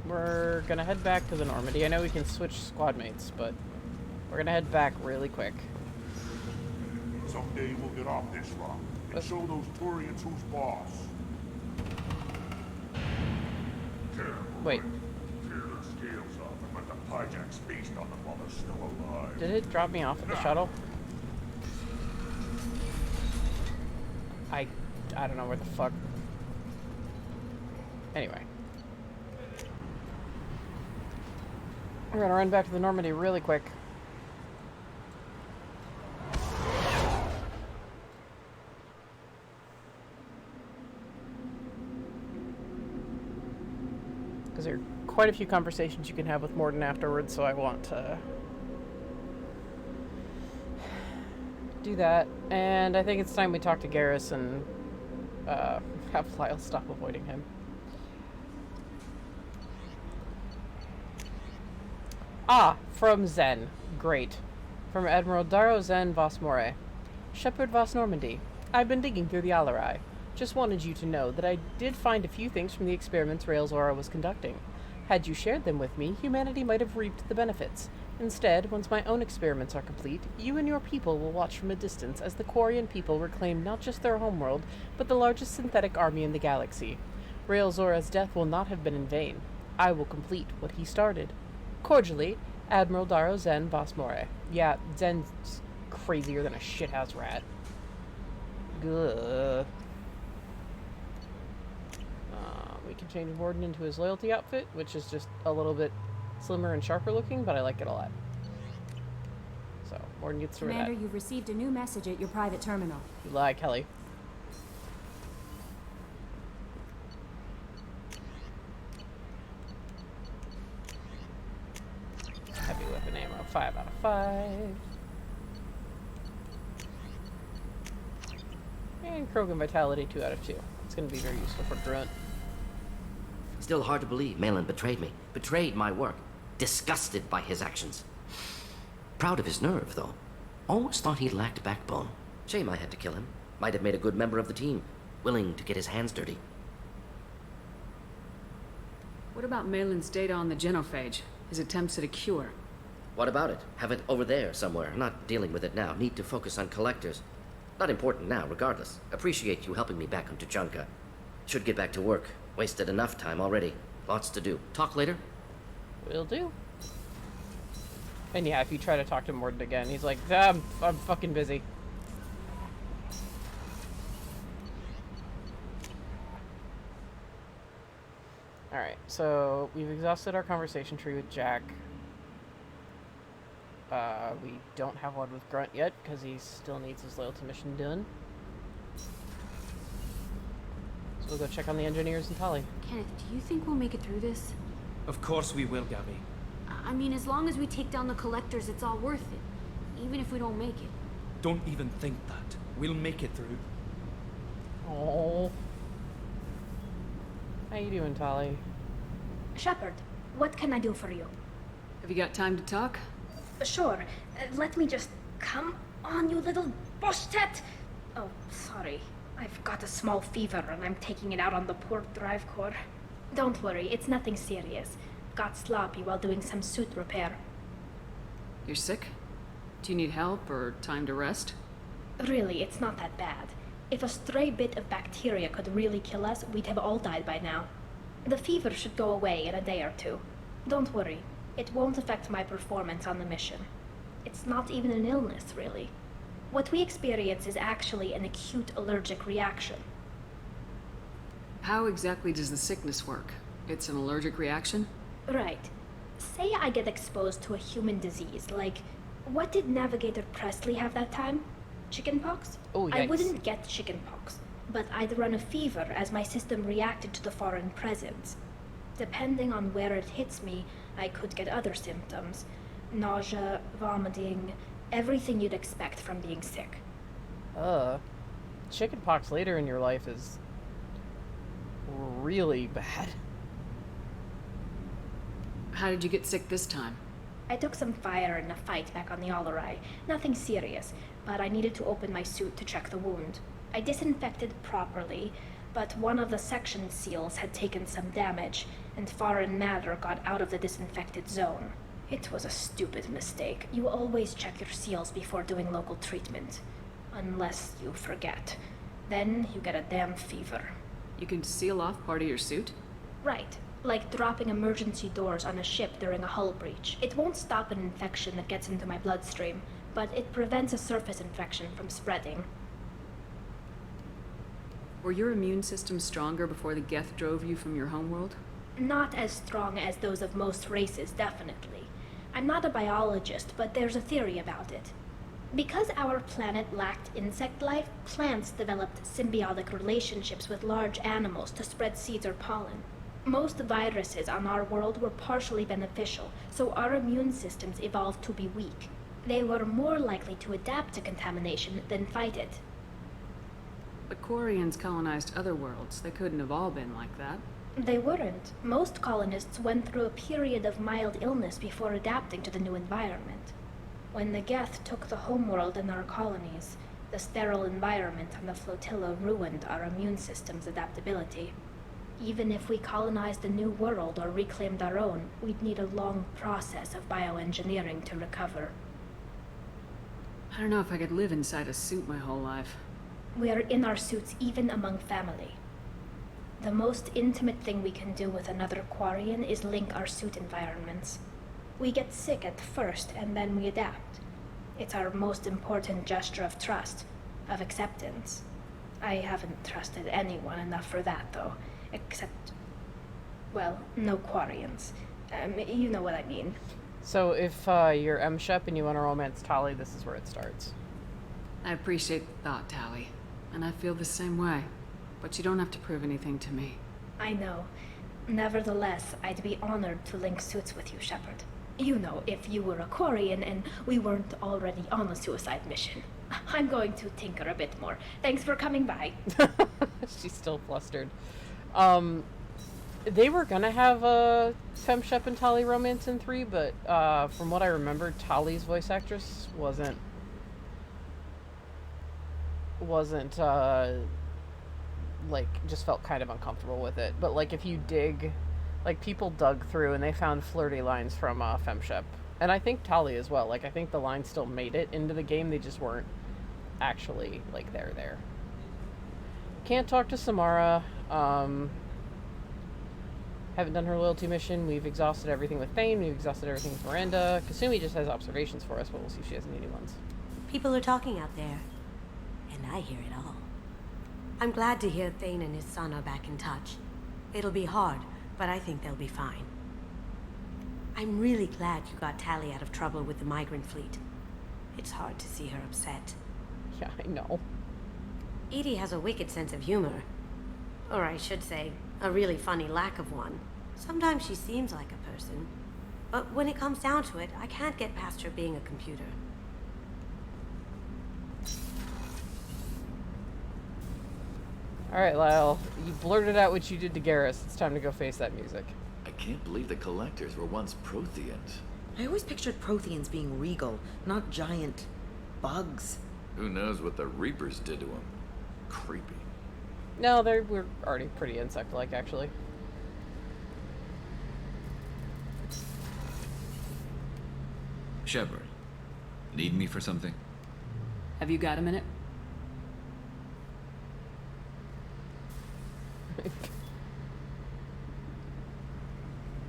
We're gonna head back to the Normandy. I know we can switch squad mates, but we're gonna head back really quick. Someday we'll get off this rock and show those Turians who's boss. Wait. Tear their scales off and let the Pyjaks feast on them while they're still alive. Did it drop me off at the shuttle? I don't know where the fuck. Anyway. We're gonna run back to the Normandy really quick. Because there are quite a few conversations you can have with Mordin afterwards, so I want to do that. And I think it's time we talk to Garrus and have Lyle stop avoiding him. Ah, from Zen. Great. From Admiral Daro Zen Vosmore. Shepard Vos Normandy. I've been digging through the Alarai. Just wanted you to know that I did find a few things from the experiments tali'zorah was conducting. Had you shared them with me, humanity might have reaped the benefits. Instead, once my own experiments are complete, you and your people will watch from a distance as the Quarian people reclaim not just their homeworld, but the largest synthetic army in the galaxy. tali'zorah's death will not have been in vain. I will complete what he started. Cordially, Admiral Daro Zen Vosmore. Yeah, Zen's crazier than a shithouse rat. Gah. We can change Mordin into his loyalty outfit, which is just a little bit slimmer and sharper looking, but I like it a lot. So, Mordin gets through that. Commander, you've received a new message at your private terminal. You lie, Kelly. Heavy weapon ammo, 5 out of 5. And Krogan Vitality, 2 out of 2. It's going to be very useful for Grunt. Still hard to believe Malin betrayed me. Betrayed my work. Disgusted by his actions. Proud of his nerve, though. Always thought he lacked backbone. Shame I had to kill him. Might have made a good member of the team. Willing to get his hands dirty. What about Malin's data on the genophage? His attempts at a cure? What about it? Have it over there somewhere. Not dealing with it now. Need to focus on collectors. Not important now, regardless. Appreciate you helping me back on Tuchanka. Should get back to work. Wasted enough time already. Lots to do. Talk later? Will do. And yeah, if you try to talk to Mordin again, he's like, I'm fucking busy. Alright, so we've exhausted our conversation tree with Jack. We don't have one with Grunt yet, because he still needs his loyalty mission done. So we'll go check on the engineers and Tali. Kenneth, do you think we'll make it through this? Of course we will, Gabby. I mean, as long as we take down the collectors, it's all worth it. Even if we don't make it. Don't even think that. We'll make it through. Oh. How you doing, Tali? Shepard, what can I do for you? Have you got time to talk? Sure. Let me just... Come on, you little boshtet! Oh, sorry. I've got a small fever and I'm taking it out on the poor drive core. Don't worry, it's nothing serious. Got sloppy while doing some suit repair. You're sick? Do you need help or time to rest? Really, it's not that bad. If a stray bit of bacteria could really kill us, we'd have all died by now. The fever should go away in a day or two. Don't worry. It won't affect my performance on the mission. It's not even an illness, really. What we experience is actually an acute allergic reaction. How exactly does the sickness work? It's an allergic reaction? Right. Say I get exposed to a human disease, like... What did Navigator Presley have that time? Chickenpox? Oh, yikes. I wouldn't get chickenpox, but I'd run a fever as my system reacted to the foreign presence. Depending on where it hits me, I could get other symptoms. Nausea, vomiting, everything you'd expect from being sick. Chickenpox later in your life is really bad. How did you get sick this time? I took some fire in a fight back on the Allerai. Nothing serious, but I needed to open my suit to check the wound. I disinfected properly, but one of the section seals had taken some damage, and foreign matter got out of the disinfected zone. It was a stupid mistake. You always check your seals before doing local treatment. Unless you forget. Then you get a damn fever. You can seal off part of your suit? Right. Like dropping emergency doors on a ship during a hull breach. It won't stop an infection that gets into my bloodstream, but it prevents a surface infection from spreading. Were your immune system stronger before the Geth drove you from your homeworld? Not as strong as those of most races, definitely. I'm not a biologist, but there's a theory about it. Because our planet lacked insect life, plants developed symbiotic relationships with large animals to spread seeds or pollen. Most viruses on our world were partially beneficial, so our immune systems evolved to be weak. They were more likely to adapt to contamination than fight it. But Quarians colonized other worlds. They couldn't have all been like that. They weren't. Most colonists went through a period of mild illness before adapting to the new environment. When the Geth took the homeworld and our colonies, the sterile environment on the flotilla ruined our immune system's adaptability. Even if we colonized a new world or reclaimed our own, we'd need a long process of bioengineering to recover. I don't know if I could live inside a suit my whole life. We are in our suits even among family. The most intimate thing we can do with another Quarian is link our suit environments. We get sick at first, and then we adapt. It's our most important gesture of trust, of acceptance. I haven't trusted anyone enough for that, though. Except, well, no Quarians. You know what I mean. So if you're M-Shep and you want to romance Tali, this is where it starts. I appreciate the thought, Tali. And I feel the same way. But you don't have to prove anything to me. I know. Nevertheless, I'd be honored to link suits with you, Shepard. You know, if you were a Quarian and we weren't already on a suicide mission. I'm going to tinker a bit more. Thanks for coming by. She's still flustered. They were gonna have a FemShep and Tali romance in 3, but from what I remember, Tali's voice actress wasn't like, just felt kind of uncomfortable with it. But like, if you dig, like, people dug through and they found flirty lines from FemShep, and I think Tali as well. Like, I think the lines still made it into the game, they just weren't actually like there. Can't talk to Samara. Haven't done her loyalty mission. We've exhausted everything with Thane. We've exhausted everything with Miranda. Kasumi just has observations for us, but we'll see if she has any new ones. People are talking out there, and I hear it all. I'm glad to hear Thane and his son are back in touch. It'll be hard, but I think they'll be fine. I'm really glad you got Tali out of trouble with the migrant fleet. It's hard to see her upset. Yeah, I know. Edie has a wicked sense of humor. Or I should say, a really funny lack of one. Sometimes she seems like a person. But when it comes down to it, I can't get past her being a computer. Alright, Lyle. You blurted out what you did to Garrus. It's time to go face that music. I can't believe the Collectors were once Protheans. I always pictured Protheans being regal, not giant bugs. Who knows what the Reapers did to them? Creepy. No, we're already pretty insect-like, actually. Shepard, need me for something? Have you got a minute?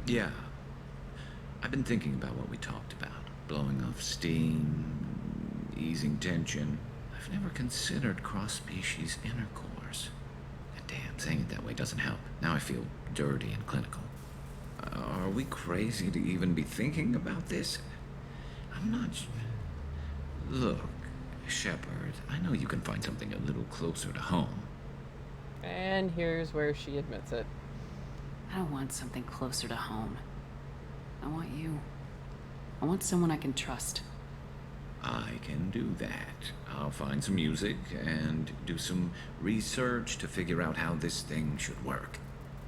Yeah. I've been thinking about what we talked about. Blowing off steam, easing tension. I've never considered cross-species intercourse. And damn, saying it that way doesn't help. Now I feel dirty and clinical. Are we crazy to even be thinking about this? I'm not... Look, Shepard, I know you can find something a little closer to home. And here's where she admits it. I don't want something closer to home. I want you. I want someone I can trust. I can do that. I'll find some music and do some research to figure out how this thing should work.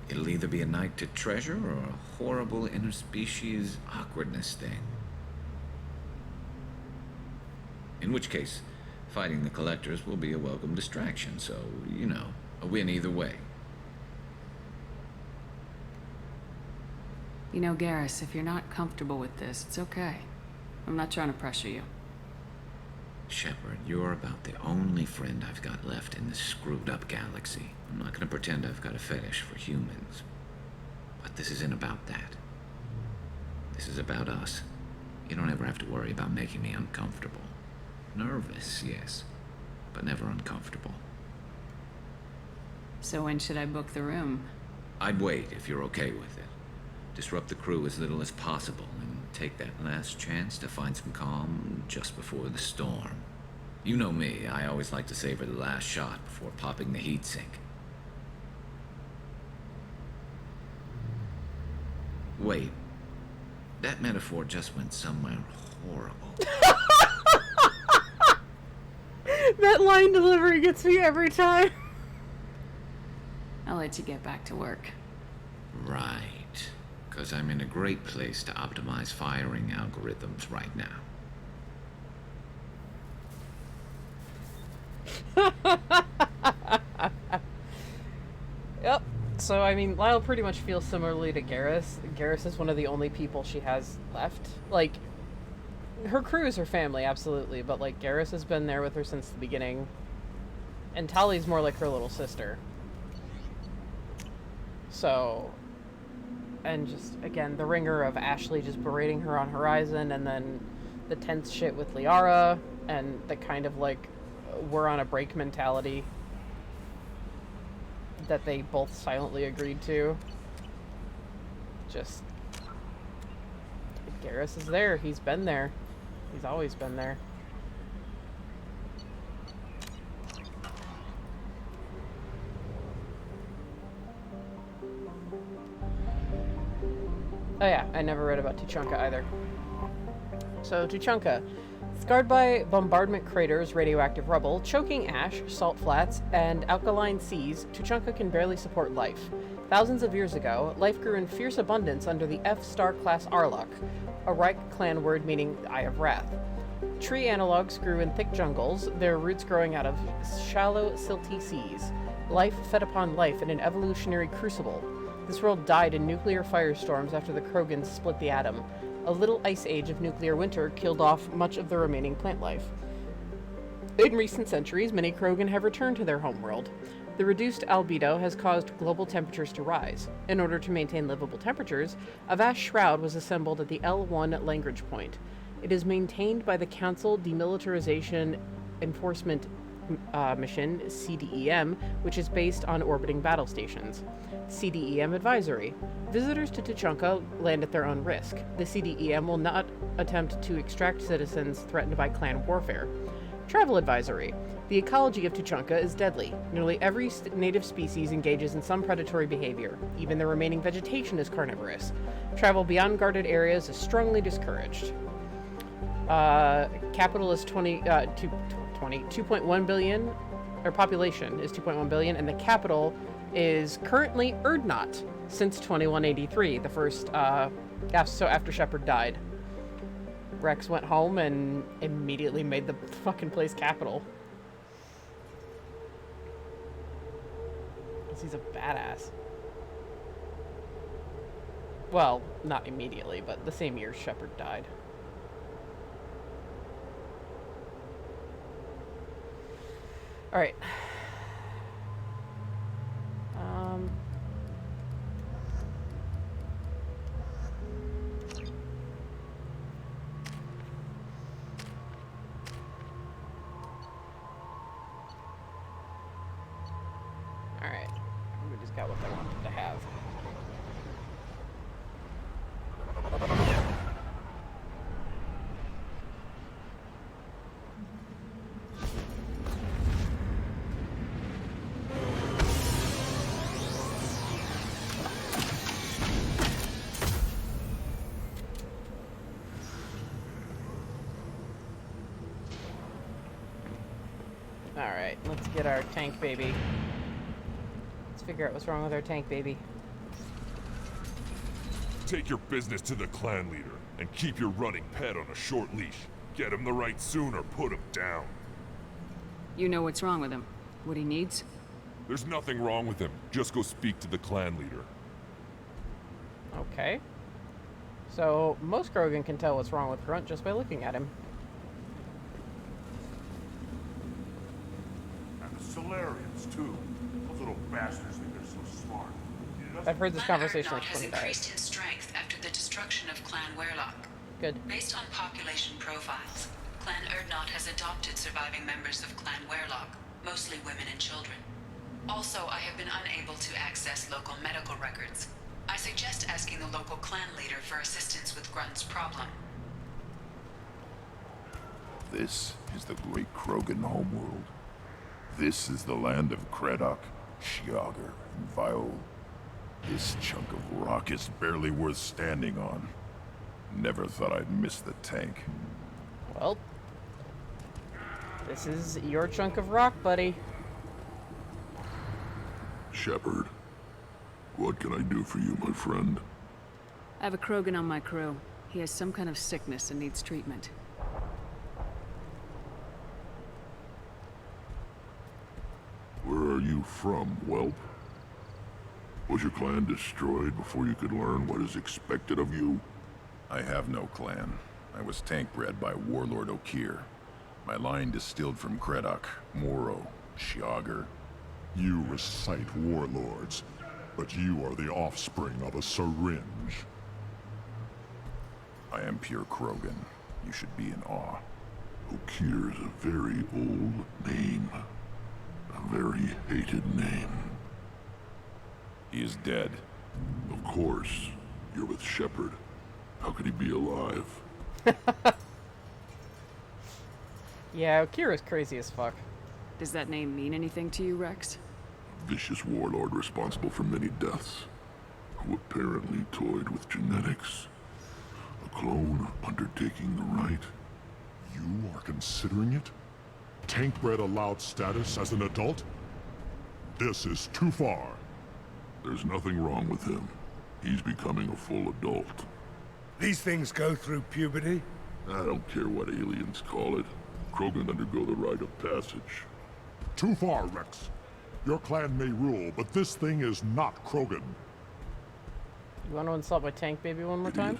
It'll either be a night to treasure or a horrible interspecies awkwardness thing. In which case, fighting the Collectors will be a welcome distraction, so, you know, a win either way. You know, Garrus, if you're not comfortable with this, it's okay. I'm not trying to pressure you. Shepard, you're about the only friend I've got left in this screwed-up galaxy. I'm not gonna pretend I've got a fetish for humans. But this isn't about that. This is about us. You don't ever have to worry about making me uncomfortable. Nervous, yes, but never uncomfortable. So when should I book the room? I'd wait if you're okay with it. Disrupt the crew as little as possible and take that last chance to find some calm just before the storm. You know me, I always like to savor the last shot before popping the heatsink. Wait, that metaphor just went somewhere horrible. That line delivery gets me every time. I'll let you get back to work. Right, because I'm in a great place to optimize firing algorithms right now. Yep. So, I mean, Lyle pretty much feels similarly to Garrus. Garrus is one of the only people she has left. Like, her crew is her family, absolutely, but, like, Garrus has been there with her since the beginning. And Tali's more like her little sister. So, and just, again, the ringer of Ashley just berating her on Horizon, and then the tense shit with Liara, and the kind of, like, we're on a break mentality that they both silently agreed to. Just, Garrus is there. He's been there. He's always been there. Oh yeah, I never read about Tuchanka either. So, Tuchanka. Scarred by bombardment craters, radioactive rubble, choking ash, salt flats, and alkaline seas, Tuchanka can barely support life. Thousands of years ago, life grew in fierce abundance under the F-star class Arlok, a Reich clan word meaning Eye of Wrath. Tree analogs grew in thick jungles, their roots growing out of shallow, silty seas. Life fed upon life in an evolutionary crucible. This world died in nuclear firestorms after the Krogans split the atom. A little ice age of nuclear winter killed off much of the remaining plant life. In recent centuries, many Krogan have returned to their homeworld. The reduced albedo has caused global temperatures to rise. In order to maintain livable temperatures, a vast shroud was assembled at the L1 Langridge Point. It is maintained by the Council Demilitarization Enforcement Mission, CDEM, which is based on orbiting battle stations. CDEM Advisory. Visitors to Tuchanka land at their own risk. The CDEM will not attempt to extract citizens threatened by clan warfare. Travel Advisory. The ecology of Tuchanka is deadly. Nearly every native species engages in some predatory behavior. Even the remaining vegetation is carnivorous. Travel beyond guarded areas is strongly discouraged. Capital is 2.1 billion, or population is 2.1 billion, and the capital is currently Erdnot since 2183, the first, so after Shepard died. Rex went home and immediately made the fucking place capital. Because he's a badass. Well, not immediately, but the same year Shepard died. Alright. Alright. We just got what I wanted to have. Alright, let's get our tank baby. Let's figure out what's wrong with our tank baby. Take your business to the clan leader, and keep your running pet on a short leash. Get him the right soon or put him down. You know what's wrong with him? What he needs? There's nothing wrong with him. Just go speak to the clan leader. Okay. So, most Krogan can tell what's wrong with Grunt just by looking at him. And the Solarians, too. Those little bastards think they're so smart. I've heard this conversation Clan like has 20 times. increased in strength after the destruction of Clan Werlock. Good. Based on population profiles, Clan Erdnot has adopted surviving members of Clan Werlock, mostly women and children. Also, I have been unable to access local medical records. I suggest asking the local clan leader for assistance with Grunt's problem. This is the great Krogan homeworld. This is the land of Kredok, Shiagar, and Viol. This chunk of rock is barely worth standing on. Never thought I'd miss the tank. Well, this is your chunk of rock, buddy. Shepard, what can I do for you, my friend? I have a Krogan on my crew. He has some kind of sickness and needs treatment. Where are you from, whelp? Was your clan destroyed before you could learn what is expected of you? I have no clan. I was tank bred by Warlord Okir. My line distilled from Kredok, Moro, Shiagar. You recite warlords, but you are the offspring of a syringe. I am pure Krogan. You should be in awe. Okir is a very old name. A very hated name. He is dead. Of course. You're with Shepard. How could he be alive? Yeah, Kira's crazy as fuck. Does that name mean anything to you, Rex? Vicious warlord responsible for many deaths, who apparently toyed with genetics. A clone undertaking the rite. You are considering it? Tank bred allowed status as an adult? This is too far. There's nothing wrong with him. He's becoming a full adult. These things go through puberty? I don't care what aliens call it. Krogan undergo the rite of passage. Too far, Rex. Your clan may rule, but this thing is not Krogan. You want to insult my tank baby one more time?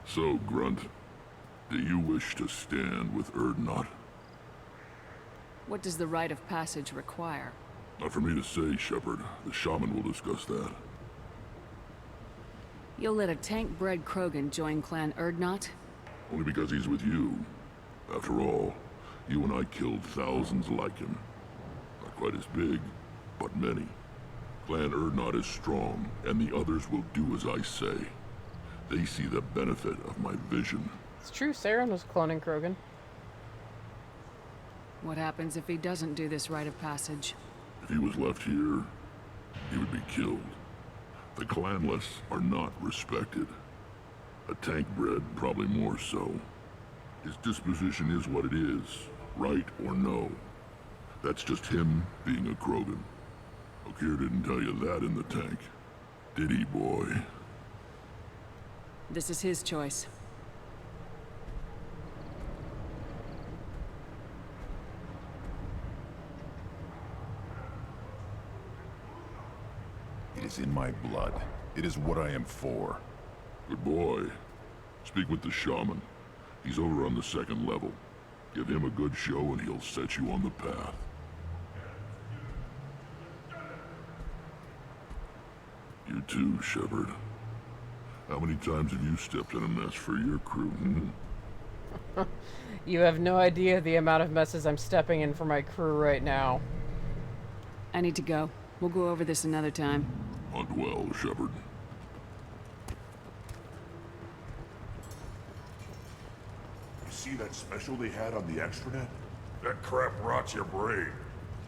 So, Grunt, do you wish to stand with Urdnot? What does the rite of passage require? Not for me to say, Shepard. The shaman will discuss that. You'll let a tank-bred Krogan join Clan Urdnot? Only because he's with you. After all, you and I killed thousands like him. Not quite as big, but many. Clan Urdnot is strong, and the others will do as I say. They see the benefit of my vision. It's true, Saren was cloning Krogan. What happens if he doesn't do this rite of passage? If he was left here, he would be killed. The clanless are not respected. A tank bred, probably more so. His disposition is what it is, right or no. That's just him being a Krogan. Okir didn't tell you that in the tank, did he, boy? This is his choice. It is in my blood. It is what I am for. Good boy. Speak with the shaman. He's over on the second level. Give him a good show and he'll set you on the path. You too, Shepard. How many times have you stepped in a mess for your crew, You have no idea the amount of messes I'm stepping in for my crew right now. I need to go. We'll go over this another time. Hunt well, Shepard. You see that special they had on the extranet? That crap rots your brain.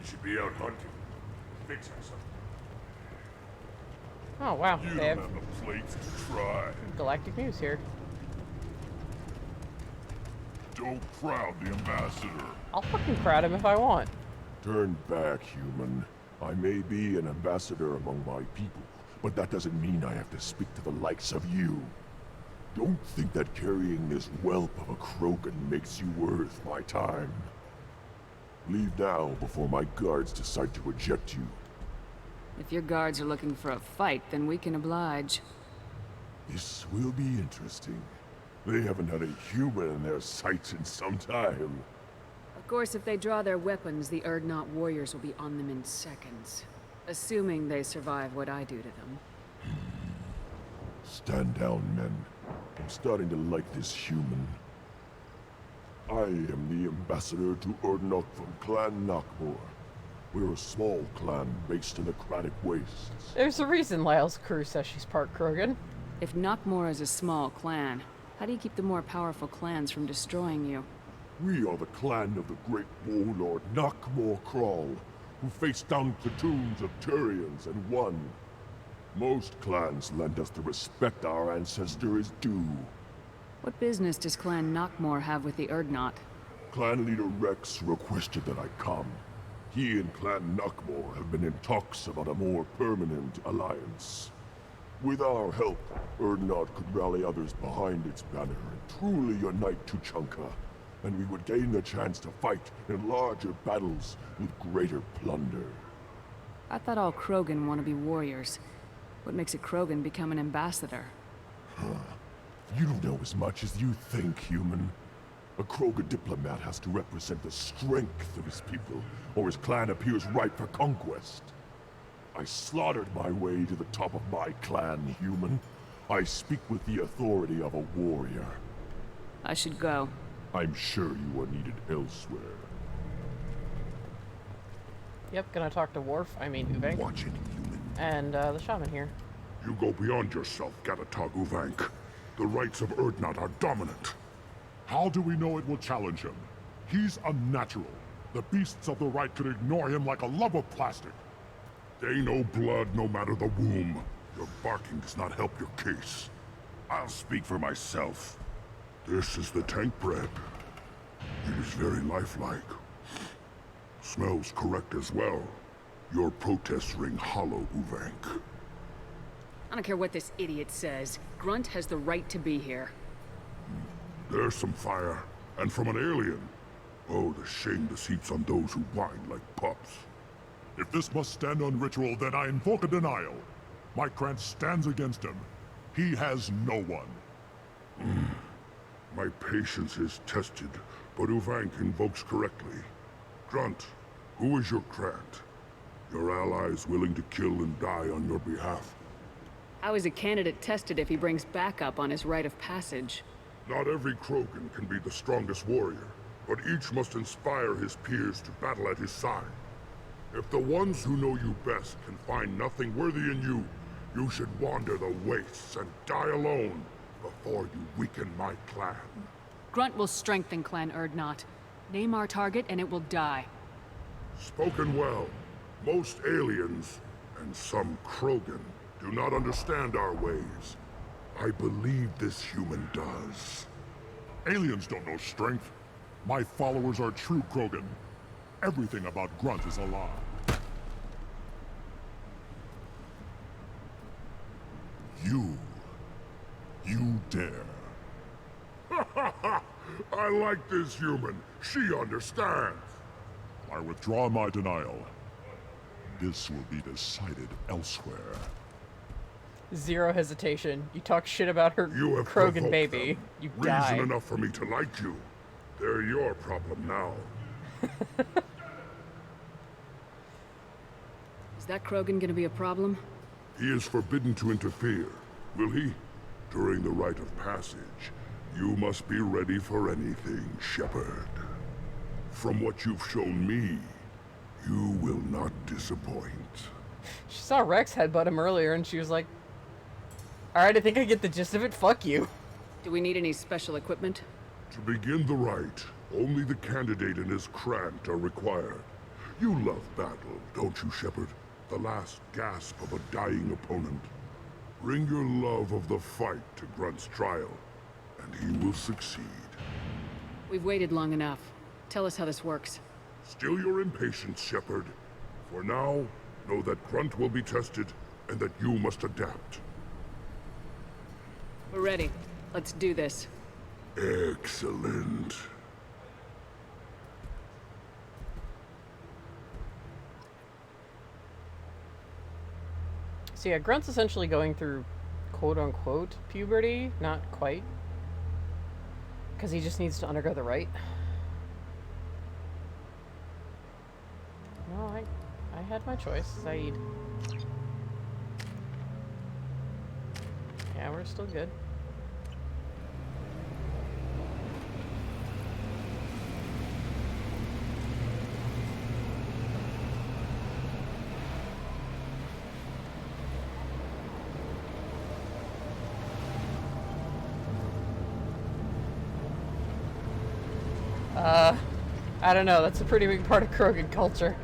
You should be out hunting. Fixing something. Oh wow, You they don't have have the plates to try. galactic news here. Don't crowd the ambassador. I'll fucking crowd him if I want. Turn back, human. I may be an ambassador among my people, but that doesn't mean I have to speak to the likes of you. Don't think that carrying this whelp of a Krogan makes you worth my time. Leave now before my guards decide to eject you. If your guards are looking for a fight, then we can oblige. This will be interesting. They haven't had a human in their sights in some time. Of course, if they draw their weapons, the Urdnot warriors will be on them in seconds. Assuming they survive what I do to them. Stand down, men. I'm starting to like this human. I am the ambassador to Urdnot from Clan Nakmor. We're a small clan based in the Kratic Wastes. There's a reason Lyle's crew says she's part Krogan. If Nakmor is a small clan, how do you keep the more powerful clans from destroying you? We are the clan of the great warlord Nakmor Krall, who faced down platoons of Turians and won. Most clans lend us the respect our ancestor is due. What business does Clan Nakmor have with the Urdnot? Clan leader Rex requested that I come. He and Clan Nakmor have been in talks about a more permanent alliance. With our help, Urdnot could rally others behind its banner and truly unite Tuchanka, and we would gain the chance to fight in larger battles with greater plunder. I thought all Krogan want to be warriors. What makes a Krogan become an ambassador? You don't know as much as you think, human. A Krogan diplomat has to represent the strength of his people, or his clan appears ripe for conquest. I slaughtered my way to the top of my clan, human. I speak with the authority of a warrior. I should go. I'm sure you are needed elsewhere. Yep, gonna talk to Uvenk. Watch it, human. And the shaman here. You go beyond yourself, Gatatog Uvenk. The rights of Urdnot are dominant. How do we know it will challenge him? He's unnatural. The beasts of the right could ignore him like a lump of plastic. They know blood no matter the womb. Your barking does not help your case. I'll speak for myself. This is the tank bread. It is very lifelike. Smells correct as well. Your protests ring hollow, Uvenk. I don't care what this idiot says. Grunt has the right to be here. There's some fire, and from an alien. Oh, the shame this heaps on those who whine like pups. If this must stand on ritual, then I invoke a denial. My Krant stands against him. He has no one. My patience is tested, but Uvank invokes correctly. Grunt, who is your Krant? Your allies willing to kill and die on your behalf? How is a candidate tested if he brings backup on his rite of passage? Not every Krogan can be the strongest warrior, but each must inspire his peers to battle at his side. If the ones who know you best can find nothing worthy in you, you should wander the wastes and die alone before you weaken my clan. Grunt will strengthen Clan Urdnot. Name our target and it will die. Spoken well. Most aliens, and some Krogan, do not understand our ways. I believe this human does. Aliens don't know strength. My followers are true Krogan. Everything about Grunt is a lie. You dare. I like this human. She understands. I withdraw my denial. This will be decided elsewhere. Zero hesitation. You talk shit about her You have Krogan provoked baby. them. You Reason die. enough for me to like you. They're your problem now. Is that Krogan gonna be a problem? He is forbidden to interfere, will he? During the rite of passage, you must be ready for anything, Shepard. From what you've shown me, you will not disappoint. She saw Rex headbutt him earlier and she was like, alright, I think I get the gist of it, fuck you. Do we need any special equipment? To begin the rite, only the candidate and his Krant are required. You love battle, don't you, Shepard? The last gasp of a dying opponent. Bring your love of the fight to Grunt's trial, and he will succeed. We've waited long enough. Tell us how this works. Still your impatience, Shepard. For now, know that Grunt will be tested, and that you must adapt. We're ready. Let's do this. Excellent. So yeah, Grunt's essentially going through quote-unquote puberty. Not quite. Because he just needs to undergo the rite. No, I had my choice, Saeed. Yeah, we're still good. I don't know, that's a pretty big part of Krogan culture.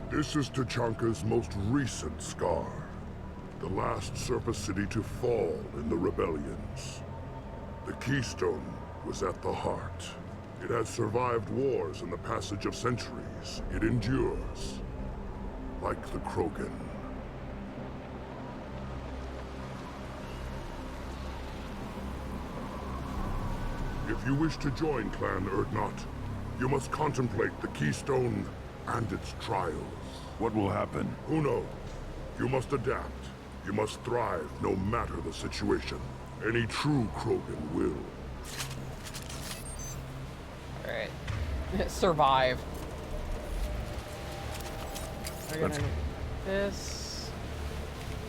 This is Tachanka's most recent scar. The last surface city to fall in the rebellions. The Keystone was at the heart. It has survived wars and the passage of centuries. It endures. Like the Krogan. If you wish to join Clan Urdnot, you must contemplate the Keystone and its trials. What will happen? Who knows? You must adapt. You must thrive no matter the situation. Any true Krogan will. Alright. Survive. We're gonna do this.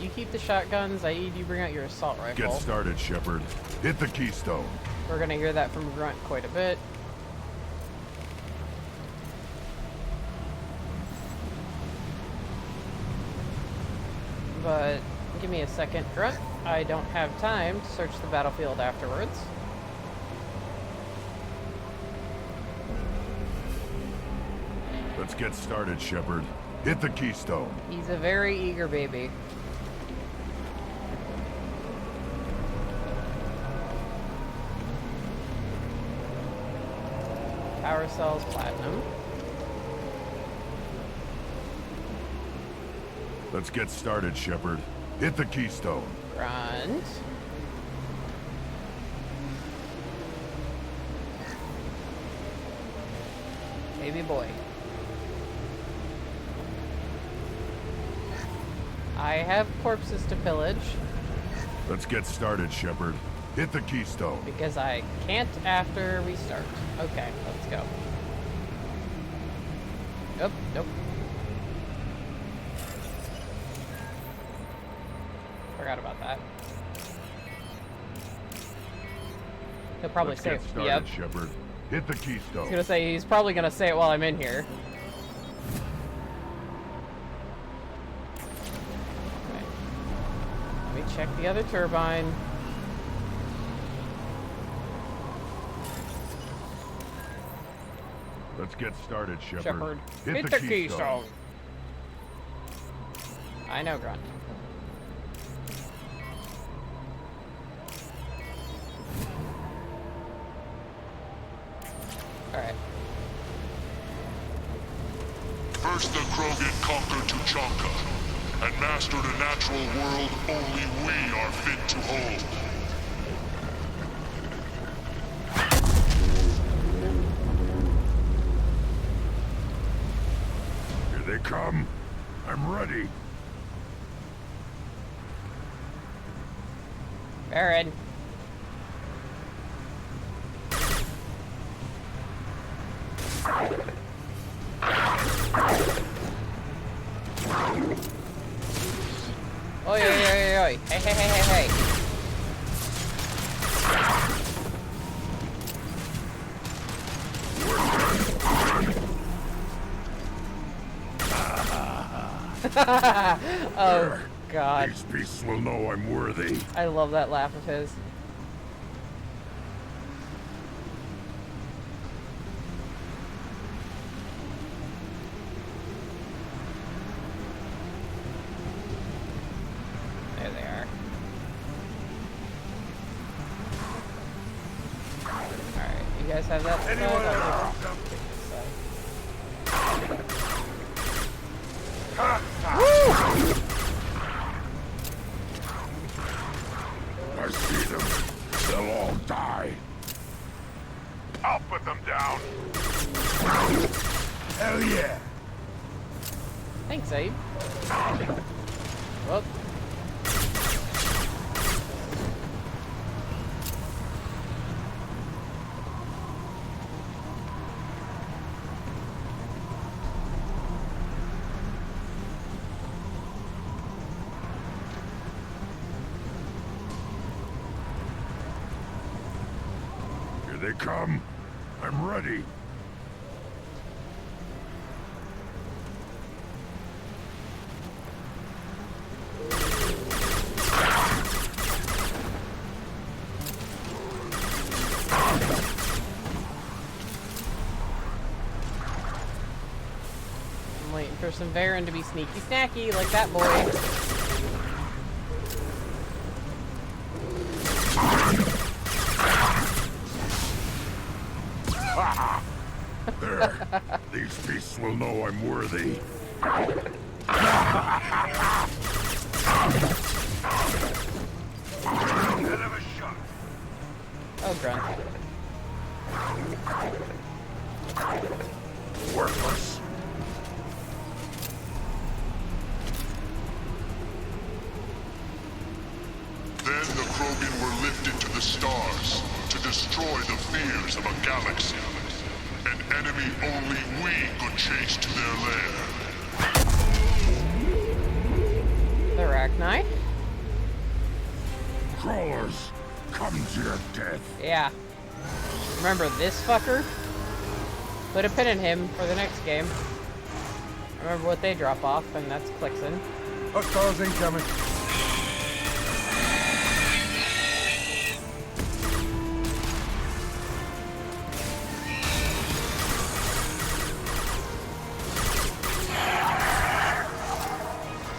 You keep the shotguns, Aid, you bring out your assault rifle. Get started, Shepard. Hit the Keystone. We're gonna hear that from Grunt quite a bit. But give me a second, Grunt. I don't have time to search the battlefield afterwards. Let's get started, Shepard. Hit the Keystone. He's a very eager baby. Power cells, platinum. Let's get started, Shepard. Hit the keystone. Grunt. Baby boy. I have corpses to pillage. Let's get started, Shepard. Hit the keystone. Because I can't after we start. Okay, let's go. Nope, nope. Forgot about that. He'll probably Let's say get started, yep. Shepard. Hit the keystone. I was gonna say he's probably gonna say it while I'm in here. Okay. Let me check the other turbine. Let's get started, Shepard. Shepard, hit the keystone. I know, Grunt. Alright. First the Krogan conquered Tuchanka, and mastered a natural world only we are fit to hold. Here they come. I'm ready. Baron. Oi, oi, oi, oi, oi. Hey, hey, hey, hey, hey. Oh, God. These beasts will know I'm worthy. I love that laugh of his. There they are. Alright, you guys have that side? I'll take this side. I see them. They'll all die. I'll put them down. Hell yeah. Thanks, Abe. Well. Here they come. I'm ready. I'm waiting for some Baron to be sneaky snacky like that boy. There. These beasts will know I'm worthy. Oh, Grunt. Worthless. Then the Krogan were lifted to the stars to destroy the fears of a galaxy. An enemy only we could chase to their lair. The Arachnai? Crawlers, come to your death. Yeah. Remember this fucker? Put a pin in him for the next game. Remember what they drop off, and that's Clixon. Hostiles incoming.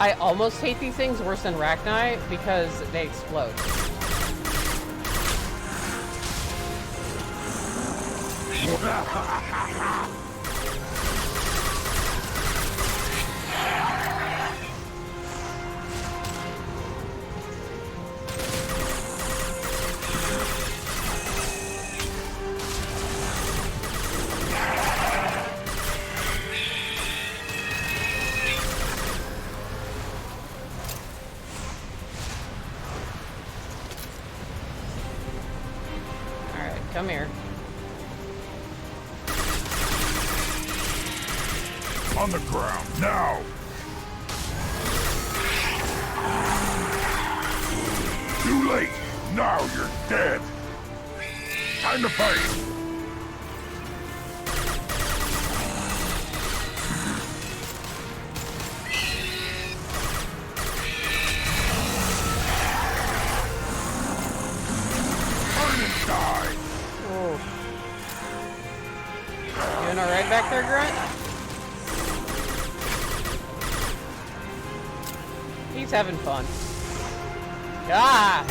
I almost hate these things worse than Arachnai because they explode. I'm here. On the ground, now! Too late! Now you're dead! Time to fight! Doing alright back there, Grunt? He's having fun. Ah!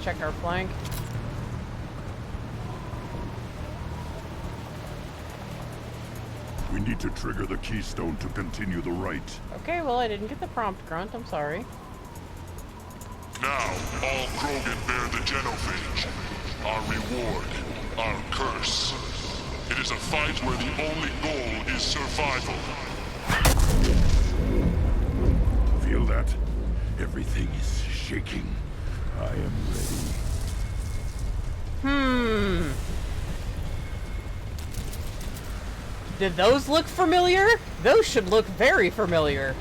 Check our flank. We need to trigger the keystone to continue the rite. Okay, well I didn't get the prompt, Grunt. I'm sorry. Now, all Krogan bear the genophage. Our reward, our curse. It is a fight where the only goal is survival. Feel that? Everything is shaking. I am ready. Did those look familiar? Those should look very familiar.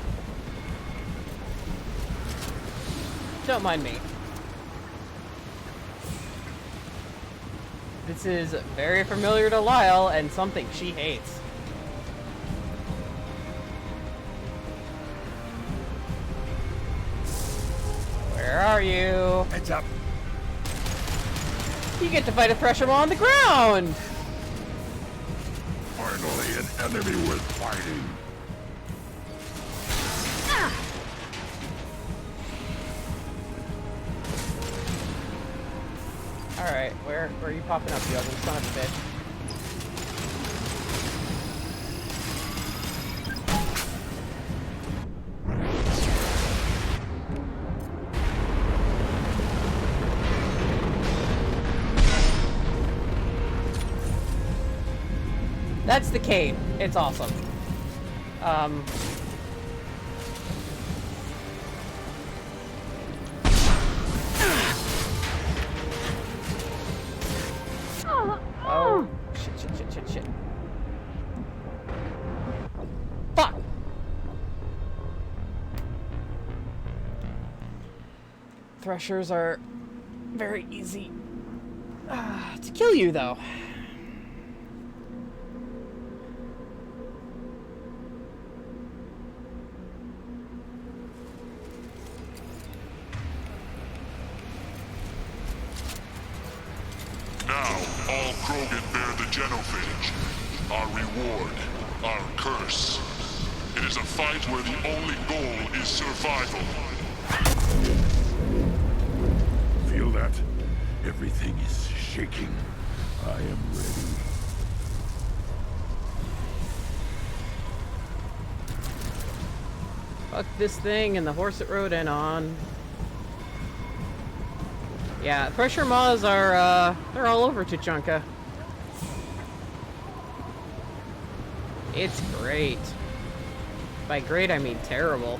Don't mind me. This is very familiar to Lyle and something she hates. Where are you? Heads up. You get to fight a Thresher while on the ground! Finally, an enemy worth fighting. Alright, where are you popping up, you ugly son of a bitch? That's the cave. It's awesome. Oh, shit. Fuck! Threshers are very easy to kill you, though. All Krogan bear the genophage. Our reward, our curse. It is a fight where the only goal is survival. Feel that? Everything is shaking. I am ready. Fuck this thing and the horse it rode in on. Yeah, Thresher Maws are, they're all over Tuchanka. It's great. By great, I mean terrible.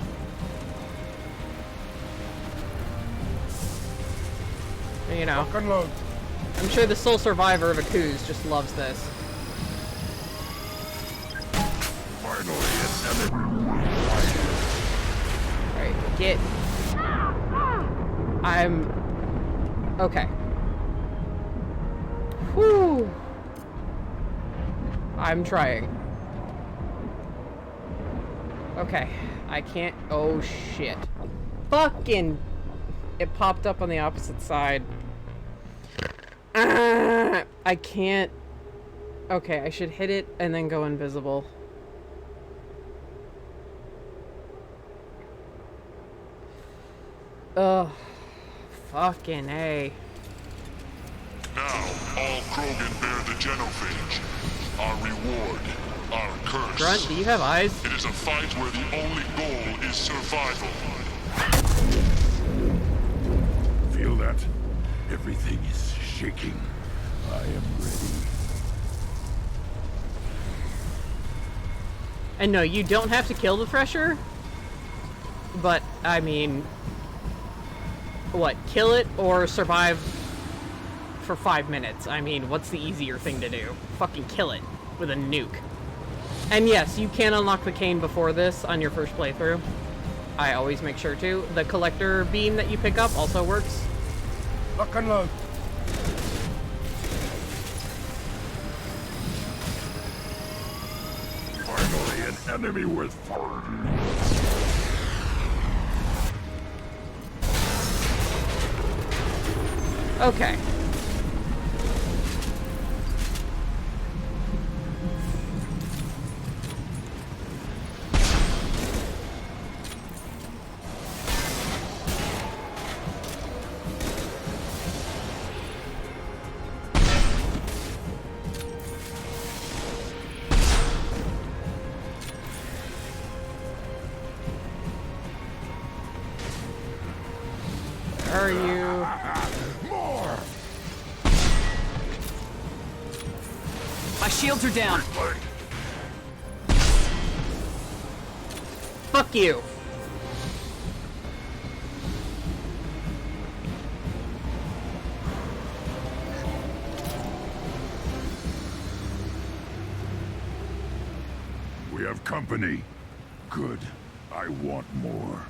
You know, I'm sure the sole survivor of a Kuz just loves this. Alright, get... Okay. Whew. I'm trying. Okay. I can't... Oh, shit. Fucking... It popped up on the opposite side. I can't... Okay, I should hit it and then go invisible. Ugh. Fucking A. Now, all Krogan bear the genophage. Our reward, our curse. Grunt, do you have eyes? It is a fight where the only goal is survival. Feel that? Everything is shaking. I am ready. And no, you don't have to kill the Thresher. But, I mean... What, kill it or survive for 5 minutes? I mean, what's the easier thing to do? Fucking kill it with a nuke. And yes, you can unlock the cane before this on your first playthrough. I always make sure to. The collector beam that you pick up also works. Lock and load. Finally, an enemy with fun. Okay. Where are you? My shields are down. Fuck you. We have company. Good. I want more.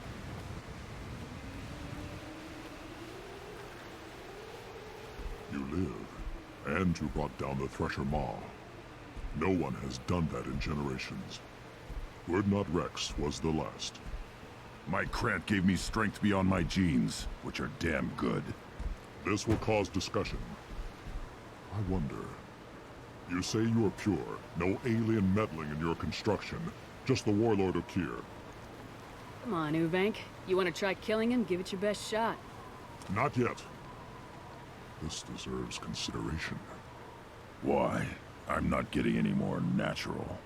You live, and you brought down the Thresher Maw. No one has done that in generations. Urdnot Rex was the last. My Krant gave me strength beyond my genes, which are damn good. This will cause discussion. I wonder... You say you are pure, no alien meddling in your construction, just the warlord of Kier. Come on, Uvank. You want to try killing him? Give it your best shot. Not yet. This deserves consideration. Why? I'm not getting any more natural.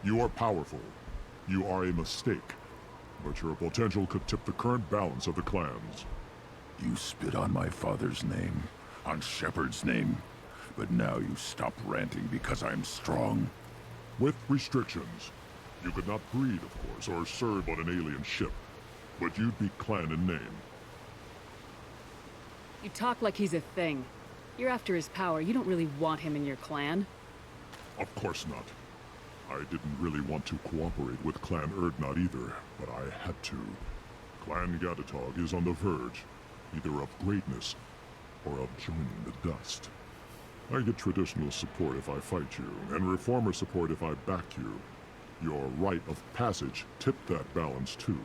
You are powerful. You are a mistake. But your potential could tip the current balance of the clans. You spit on my father's name, on Shepard's name, but now you stop ranting because I'm strong. With restrictions. You could not breed, of course, or serve on an alien ship. But you'd be clan in name. You talk like he's a thing. You're after his power. You don't really want him in your clan. Of course not. I didn't really want to cooperate with Clan Urdnot either, but I had to. Clan Gatatog is on the verge, either of greatness or of joining the dust. I get traditional support if I fight you, and reformer support if I back you. Your rite of passage tipped that balance too.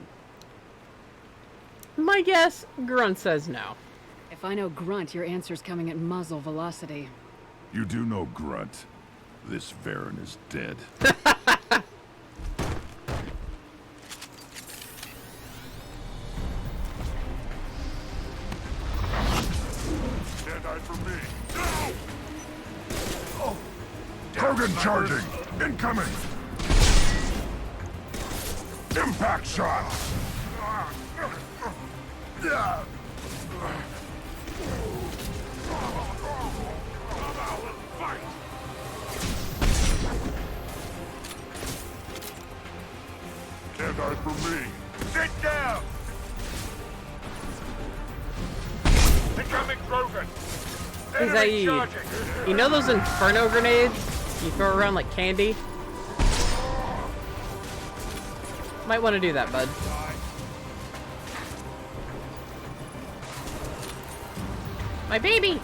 My guess, Grunt says no. If I know Grunt, your answer's coming at muzzle velocity. You do know Grunt. This Varen is dead. Stand-eye for me. No! Oh. Krogan charging! Incoming! Impact shot! Stand-eye for me. Sit down! Incoming Krogan! Hey Zaid, you know those Inferno grenades you throw around like candy? Might want to do that, bud. My baby!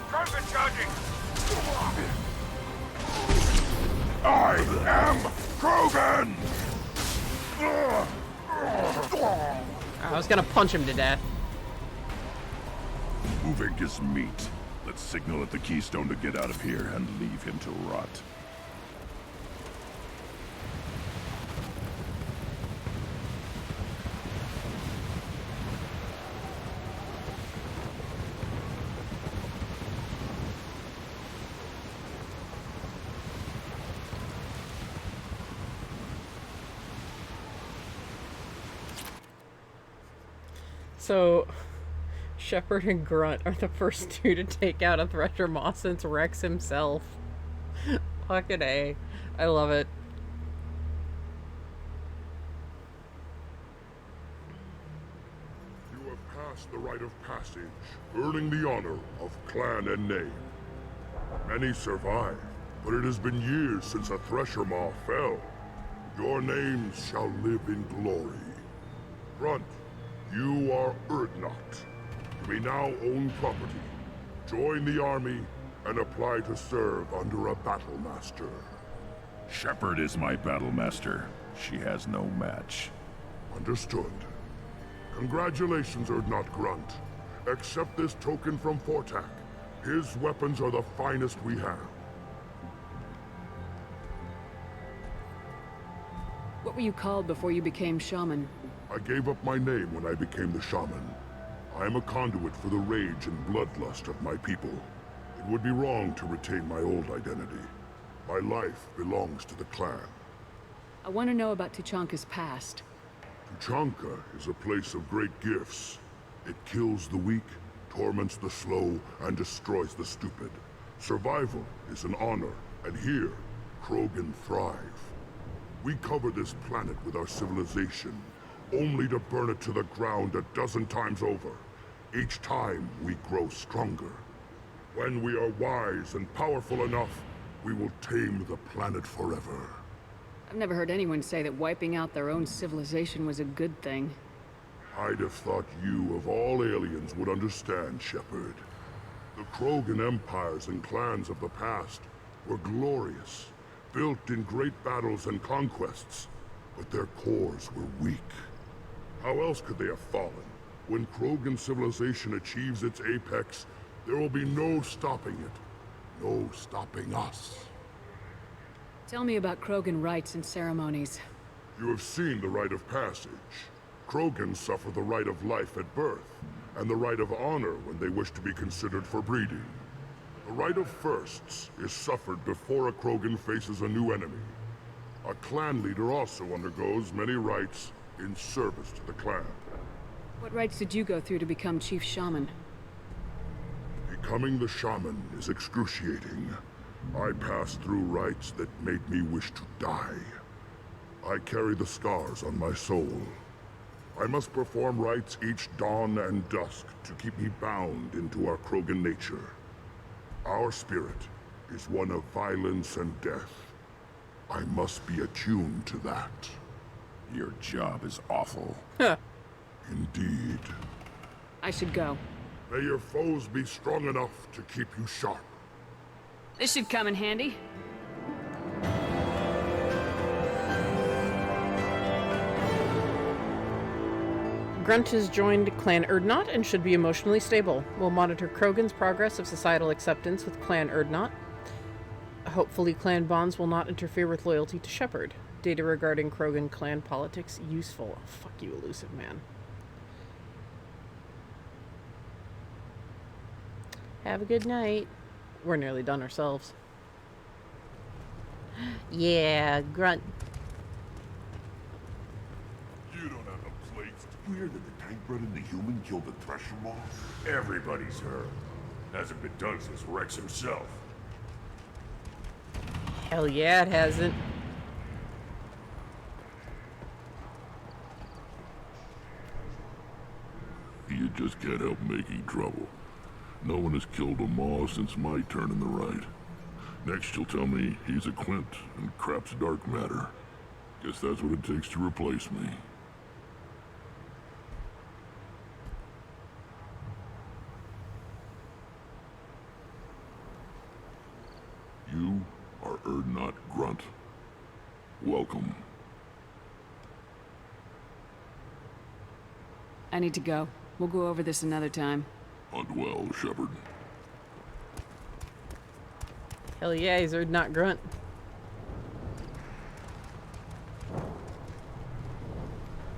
Krogan charging! I am Krogan! I was gonna punch him to death. Uvink is meat. Let's signal at the Keystone to get out of here and leave him to rot. So, Shepard and Grunt are the first two to take out a Thresher Maws since Rex himself. Fucking A. I love it. You have passed the rite of passage, earning the honor of clan and name. Many survive, but it has been years since a Thresher Maw fell. Your names shall live in glory. Grunt, you are Urdnot. You may now own property. Join the army and apply to serve under a battle master. Shepard is my battle master. She has no match. Understood. Congratulations, Urdnot Grunt. Accept this token from Fortak. His weapons are the finest we have. What were you called before you became shaman? I gave up my name when I became the shaman. I am a conduit for the rage and bloodlust of my people. It would be wrong to retain my old identity. My life belongs to the clan. I want to know about Tuchanka's past. Tuchanka is a place of great gifts. It kills the weak, torments the slow, and destroys the stupid. Survival is an honor, and here, Krogan thrive. We cover this planet with our civilization, only to burn it to the ground 12 times over. Each time, we grow stronger. When we are wise and powerful enough, we will tame the planet forever. I've never heard anyone say that wiping out their own civilization was a good thing. I'd have thought you, of all aliens, would understand, Shepard. The Krogan empires and clans of the past were glorious, built in great battles and conquests, but their cores were weak. How else could they have fallen? When Krogan civilization achieves its apex, there will be no stopping it. No stopping us. Tell me about Krogan rites and ceremonies. You have seen the rite of passage. Krogans suffer the rite of life at birth, and the rite of honor when they wish to be considered for breeding. The rite of firsts is suffered before a Krogan faces a new enemy. A clan leader also undergoes many rites in service to the clan. What rites did you go through to become Chief Shaman? Becoming the shaman is excruciating. I passed through rites that made me wish to die. I carry the scars on my soul. I must perform rites each dawn and dusk to keep me bound into our Krogan nature. Our spirit is one of violence and death. I must be attuned to that. Your job is awful. Indeed. I should go. May your foes be strong enough to keep you sharp. This should come in handy. Grunt has joined Clan Urdnot and should be emotionally stable. We'll monitor Krogan's progress of societal acceptance with Clan Urdnot. Hopefully clan bonds will not interfere with loyalty to Shepard. Data regarding Krogan clan politics useful. Oh, fuck you, elusive man. Have a good night. We're nearly done ourselves. Yeah, Grunt. You don't have a plate. Weird that the tank bred and the human killed the Thresher Maw. Everybody's heard. Hasn't been done since Rex himself. Hell yeah, it hasn't. You just can't help making trouble. No one has killed a Maw since my turn in the right. Next you'll tell me he's a Quint and crap's dark matter. Guess that's what it takes to replace me. You are Urdnot Grunt. Welcome. I need to go. We'll go over this another time. Hunt well, Shepard. Hell yeah, he's Urdnot Grunt.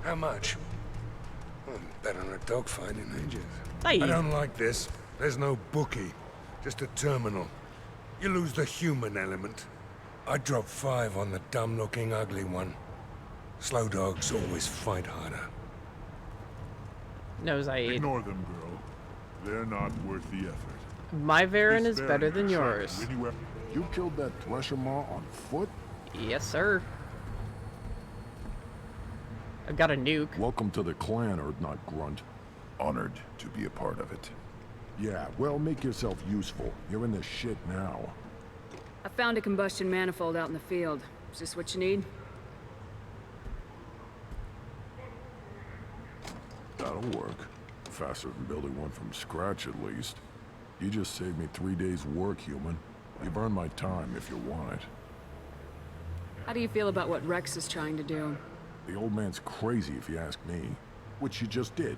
How much? Well, bet on a dogfight in ages. Aye. I don't like this. There's no bookie, just a terminal. You lose the human element. I drop 5 on the dumb-looking ugly one. Slow dogs always fight harder. knows I eat. Ignore them, girl. They're not worth the effort. My Varen This is better than Varen yours. anywhere- You killed that Thresher Maw on foot? Yes, sir. I've got a nuke. Welcome to the clan, Urdnot Grunt. Honored to be a part of it. Yeah, well, make yourself useful. You're in this shit now. I found a combustion manifold out in the field. Is this what you need? That'll work. Faster than building one from scratch, at least. You just saved me 3 days' work, human. You've earned my time if you want it. How do you feel about what Rex is trying to do? The old man's crazy if you ask me. Which you just did.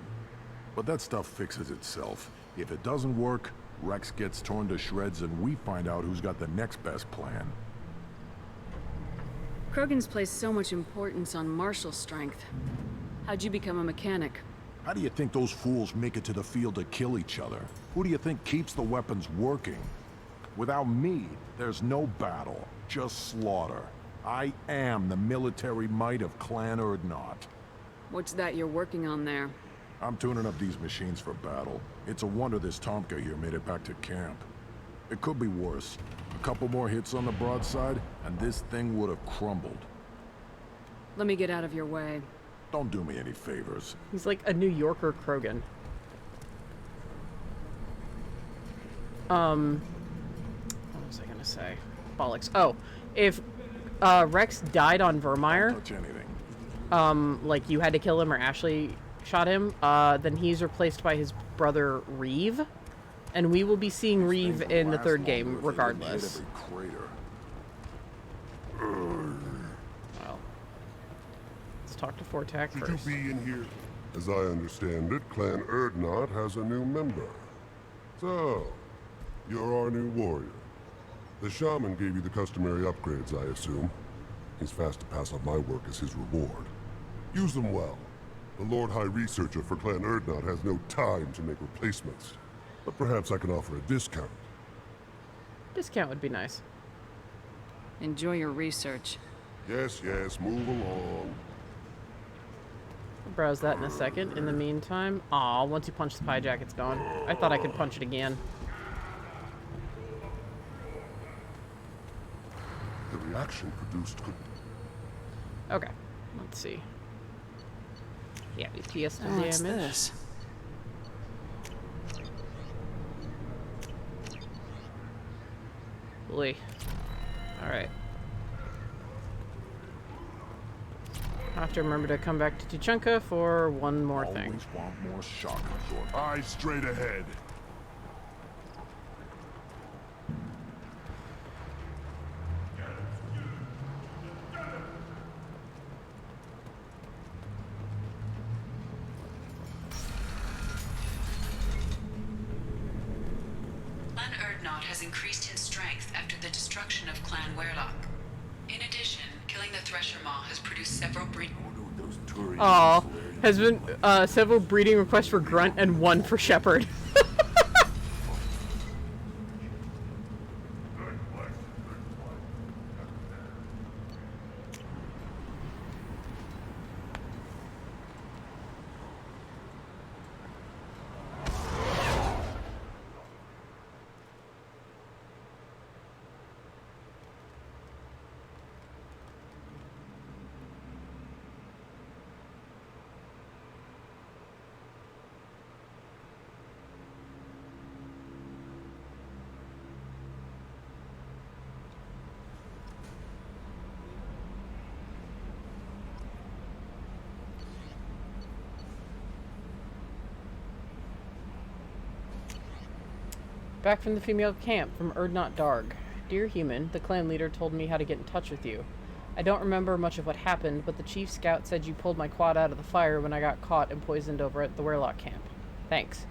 But that stuff fixes itself. If it doesn't work, Rex gets torn to shreds and we find out who's got the next best plan. Krogan's placed so much importance on martial strength. How'd you become a mechanic? How do you think those fools make it to the field to kill each other? Who do you think keeps the weapons working? Without me, there's no battle, just slaughter. I am the military might of Clan Urdnot. What's that you're working on there? I'm tuning up these machines for battle. It's a wonder this Tomka here made it back to camp. It could be worse. A couple more hits on the broadside, and this thing would have crumbled. Let me get out of your way. Don't do me any favors. He's like a New Yorker Krogan. What was I gonna say? Bollocks. Oh, if Rex died on Vermeer, Don't touch anything. like you had to kill him or Ashley shot him, then he's replaced by his brother Reeve, and we will be seeing Reeve in the third game regardless. Well, let's talk to Fortak Should first. you be in here? As I understand it, Clan Urdnot has a new member. So, you're our new warrior. The shaman gave you the customary upgrades, I assume. He's fast to pass on my work as his reward. Use them well. The Lord High Researcher for Clan Urdnot has no time to make replacements. But perhaps I can offer a discount. Discount would be nice. Enjoy your research. Yes, yes, move along. I'll browse that in a second. In the meantime, aw, once you punch the hijack, it's gone. I thought I could punch it again. The reaction produced could... Okay, let's see. Yeah, PS to Oh, what's damage. this? Boy. Alright. I have to remember to come back to Tuchanka for one more thing. Always want more shock absorber. Eyes straight ahead. Clan Urdnot has increased in strength after the destruction of Clan Werlock. In addition, killing the Thresher Maw has produced several Aw, has been several breeding requests for Grunt and one for Shepherd. Back from the female camp from Urdnot Darg. Dear human, the clan leader told me how to get in touch with you. I don't remember much of what happened, but the chief scout said you pulled my quad out of the fire when I got caught and poisoned over at the Werlock camp. Thanks.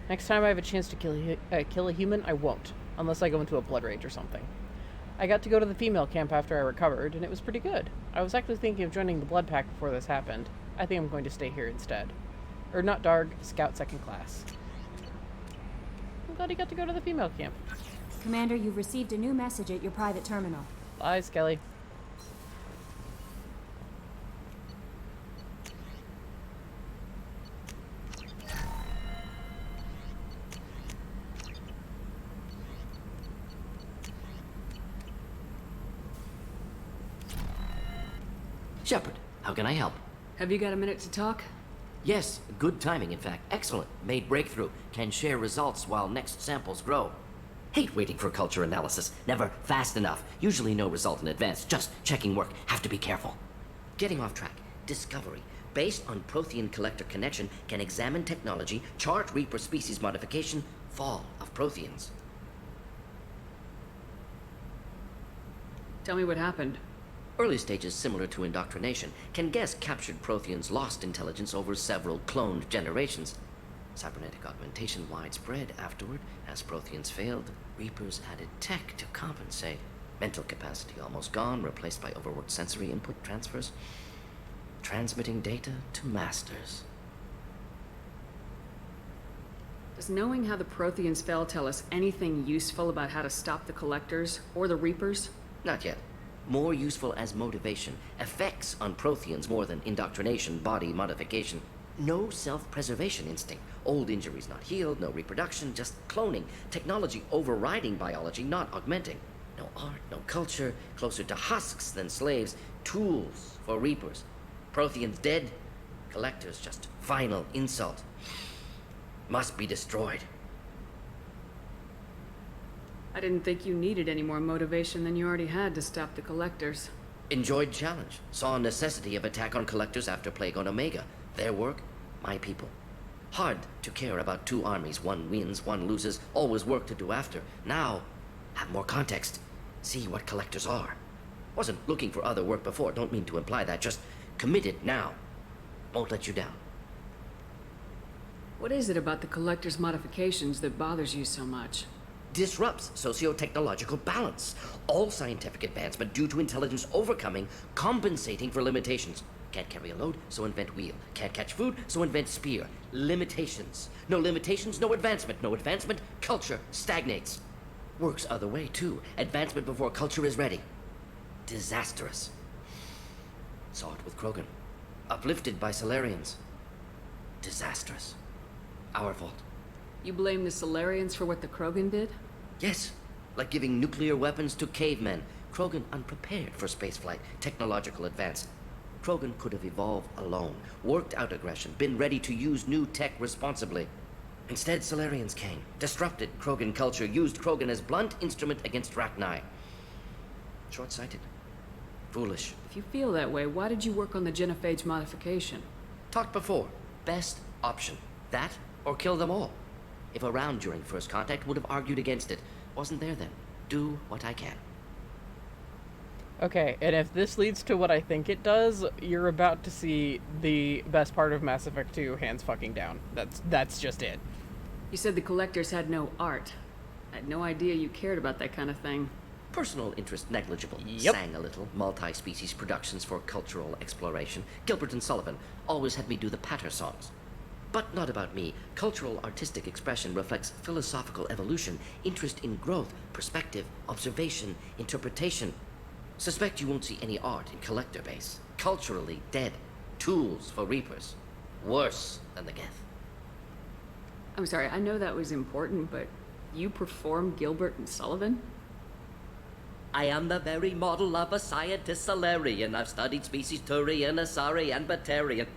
Next time I have a chance to kill a human, I won't. Unless I go into a blood rage or something. I got to go to the female camp after I recovered, and it was pretty good. I was actually thinking of joining the Blood Pack before this happened. I think I'm going to stay here instead. Urdnot Darg, Scout 2nd Class. I'm glad he got to go to the female camp. Commander, you've received a new message at your private terminal. Bye, Skelly. Shepard, how can I help? Have you got a minute to talk? Yes, good timing, in fact. Excellent. Made breakthrough. Can share results while next samples grow. Hate waiting for culture analysis. Never fast enough. Usually no result in advance. Just checking work. Have to be careful. Getting off track. Discovery. Based on Prothean collector connection, can examine technology, chart Reaper species modification, fall of Protheans. Tell me what happened. Early stages similar to indoctrination. Can guess captured Protheans lost intelligence over several cloned generations. Cybernetic augmentation widespread afterward. As Protheans failed, Reapers added tech to compensate. Mental capacity almost gone, replaced by overworked sensory input transfers. Transmitting data to masters. Does knowing how the Protheans fell tell us anything useful about how to stop the Collectors or the Reapers? Not yet. More useful as motivation. Effects on Protheans more than indoctrination, body modification. No self-preservation instinct. Old injuries not healed, no reproduction, just cloning. Technology overriding biology, not augmenting. No art, no culture, closer to husks than slaves. Tools for Reapers. Protheans dead, Collectors just final insult. Must be destroyed. I didn't think you needed any more motivation than you already had to stop the Collectors. Enjoyed challenge. Saw necessity of attack on Collectors after Plague on Omega. Their work, my people. Hard to care about two armies. One wins, one loses. Always work to do after. Now, have more context. See what Collectors are. Wasn't looking for other work before. Don't mean to imply that. Just committed now. Won't let you down. What is it about the Collectors' modifications that bothers you so much? Disrupts socio-technological balance. All scientific advancement due to intelligence overcoming, compensating for limitations. Can't carry a load, so invent wheel. Can't catch food, so invent spear. Limitations. No limitations, no advancement. No advancement, culture stagnates. Works other way, too. Advancement before culture is ready. Disastrous. Saw it with Krogan. Uplifted by Solarians. Disastrous. Our fault. You blame the Solarians for what the Krogan did? Yes, like giving nuclear weapons to cavemen. Krogan unprepared for spaceflight, technological advance. Krogan could have evolved alone, worked out aggression, been ready to use new tech responsibly. Instead, Solarians came, disrupted Krogan culture, used Krogan as blunt instrument against Rachni. Short-sighted. Foolish. If you feel that way, why did you work on the genophage modification? Talked before. Best option. That, or kill them all. If around during first contact, would have argued against it. Wasn't there then. Do what I can. Okay, and if this leads to what I think it does, you're about to see the best part of Mass Effect 2, hands fucking down. That's just it. You said the Collectors had no art. I had no idea you cared about that kind of thing. Personal interest negligible. Yep. Sang a little. Multi-species productions for cultural exploration. Gilbert and Sullivan always had me do the patter songs. But not about me. Cultural artistic expression reflects philosophical evolution, interest in growth, perspective, observation, interpretation. Suspect you won't see any art in Collector base. Culturally dead. Tools for Reapers. Worse than the Geth. I'm sorry, I know that was important, but you performed Gilbert and Sullivan? I am the very model of a scientist Solarian. I've studied species Turian, Asari, and Batarian.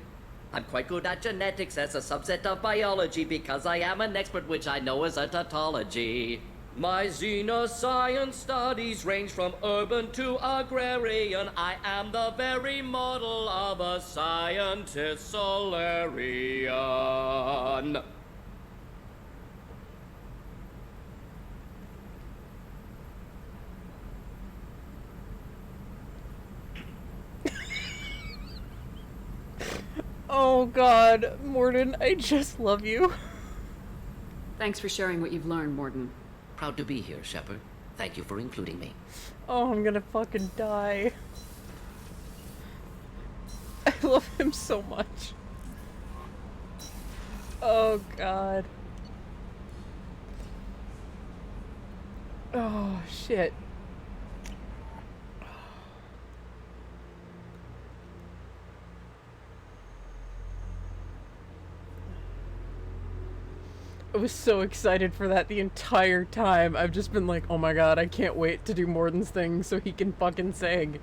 I'm quite good at genetics as a subset of biology because I am an expert, which I know is a tautology. My xenoscience studies range from urban to agrarian. I am the very model of a scientist Solarian. Oh god, Mordin, I just love you. Thanks for sharing what you've learned, Mordin. Proud to be here, Shepard. Thank you for including me. Oh, I'm gonna fucking die. I love him so much. Oh god. Oh shit. I was so excited for that the entire time. I've just been like, oh my god, I can't wait to do Mordin's thing so he can fucking sing.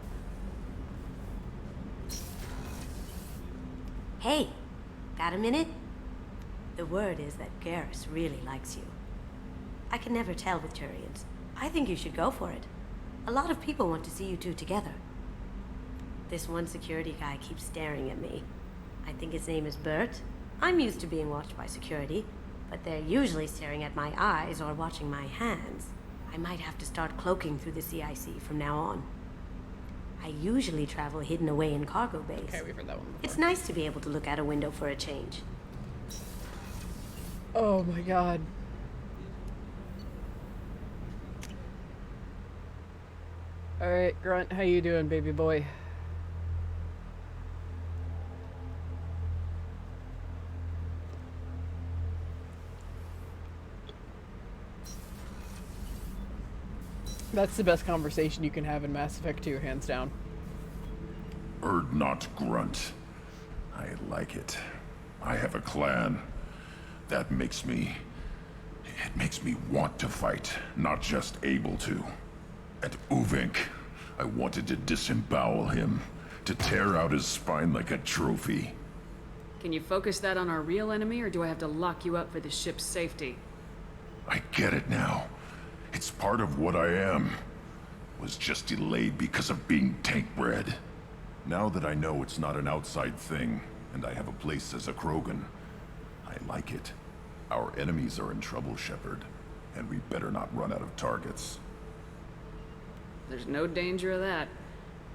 Hey, got a minute? The word is that Garrus really likes you. I can never tell with Turians. I think you should go for it. A lot of people want to see you two together. This one security guy keeps staring at me. I think his name is Bert. I'm used to being watched by security, but they're usually staring at my eyes or watching my hands. I might have to start cloaking through the CIC from now on. I usually travel hidden away in cargo bays. Okay, we've heard that one before. It's nice to be able to look out a window for a change. Oh my god. Alright, Grunt, how you doing, baby boy? That's the best conversation you can have in Mass Effect 2, hands down. Not grunt. I like it. I have a clan. That makes me... It makes me want to fight, not just able to. And Uvink, I wanted to disembowel him, to tear out his spine like a trophy. Can you focus that on our real enemy, or do I have to lock you up for the ship's safety? I get it now. It's part of what I am. Was just delayed because of being tank-bred. Now that I know it's not an outside thing, and I have a place as a Krogan, I like it. Our enemies are in trouble, Shepard, and we better not run out of targets. There's no danger of that.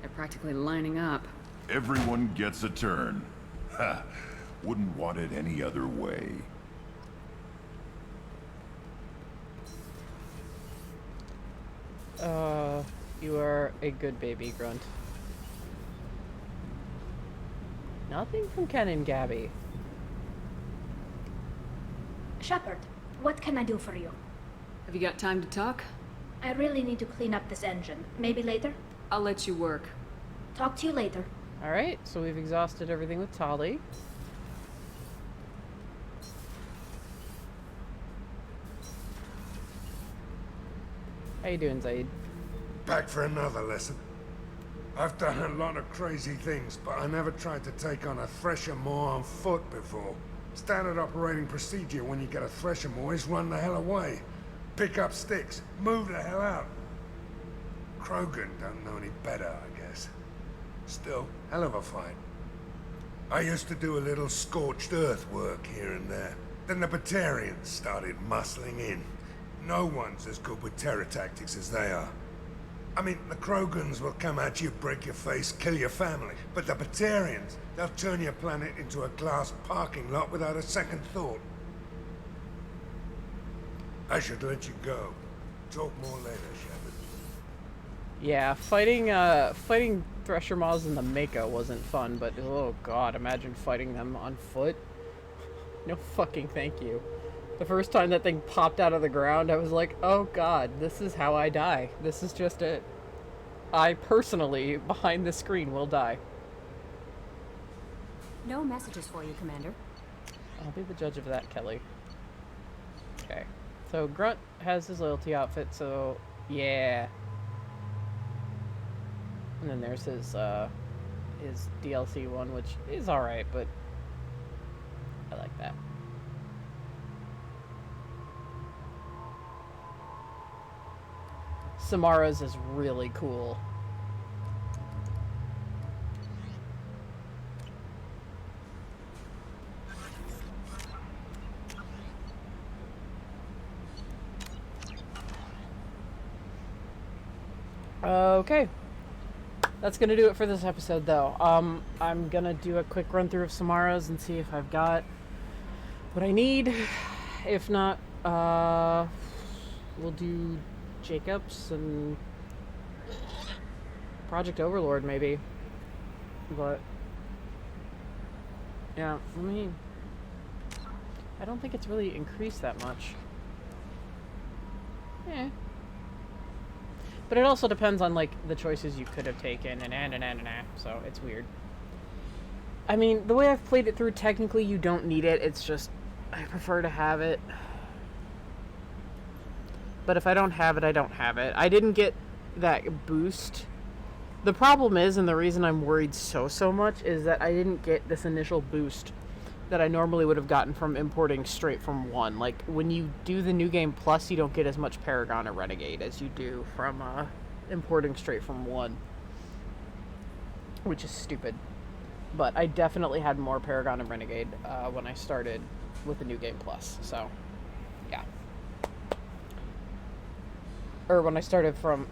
They're practically lining up. Everyone gets a turn. Ha! Wouldn't want it any other way. You are a good baby, Grunt. Nothing from Ken and Gabby. Shepard, what can I do for you? Have you got time to talk? I really need to clean up this engine. Maybe later? I'll let you work. Talk to you later. Alright, so we've exhausted everything with Tali. How you doing, Zaid? Back for another lesson. I've done a lot of crazy things, but I never tried to take on a Thresher Maw on foot before. Standard operating procedure when you get a Thresher Maw is run the hell away. Pick up sticks, move the hell out. Krogan don't know any better, I guess. Still, hell of a fight. I used to do a little scorched earth work here and there. Then the Batarians started muscling in. No one's as good with terror tactics as they are. I mean, the Krogans will come at you, break your face, kill your family. But the Batarians, they'll turn your planet into a glass parking lot without a second thought. I should let you go. Talk more later, Shepard. Yeah, fighting Thresher Maws in the Mako wasn't fun, but oh god, imagine fighting them on foot. No fucking thank you. The first time that thing popped out of the ground, I was like, oh god, this is how I die. This is just it. I personally, behind the screen, will die. No messages for you, Commander. I'll be the judge of that, Kelly. Okay. So Grunt has his loyalty outfit, so yeah. And then there's his DLC one, which is alright, but I like that. Samara's is really cool. Okay. That's gonna do it for this episode, though. I'm gonna do a quick run through of Samara's and see if I've got what I need. If not, we'll do Jacobs and Project Overlord, maybe. But yeah, I don't think it's really increased that much. Yeah. But it also depends on, like, the choices you could have taken, so it's weird. I mean, the way I've played it through, technically you don't need it, it's just, I prefer to have it. But if I don't have it, I don't have it. I didn't get that boost The problem is, and the reason I'm worried so much, is that I didn't get this initial boost that I normally would have gotten from importing straight from 1. Like, when you do the New Game Plus, you don't get as much Paragon or Renegade as you do from importing straight from 1. Which is stupid. But I definitely had more Paragon and Renegade when I started with the New Game Plus. So, yeah. Or when I started from...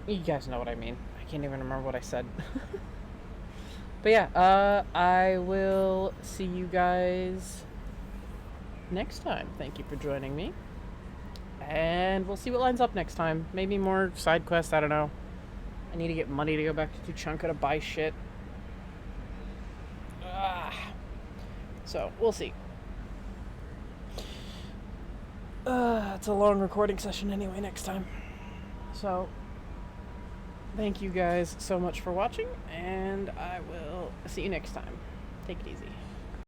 you guys know what I mean. I can't even remember what I said. But yeah, I will see you guys next time. Thank you for joining me. And we'll see what lines up next time. Maybe more side quests, I don't know. I need to get money to go back to Tuchanka to buy shit. So, we'll see. It's a long recording session anyway next time. So, thank you guys so much for watching, and I will see you next time. Take it easy.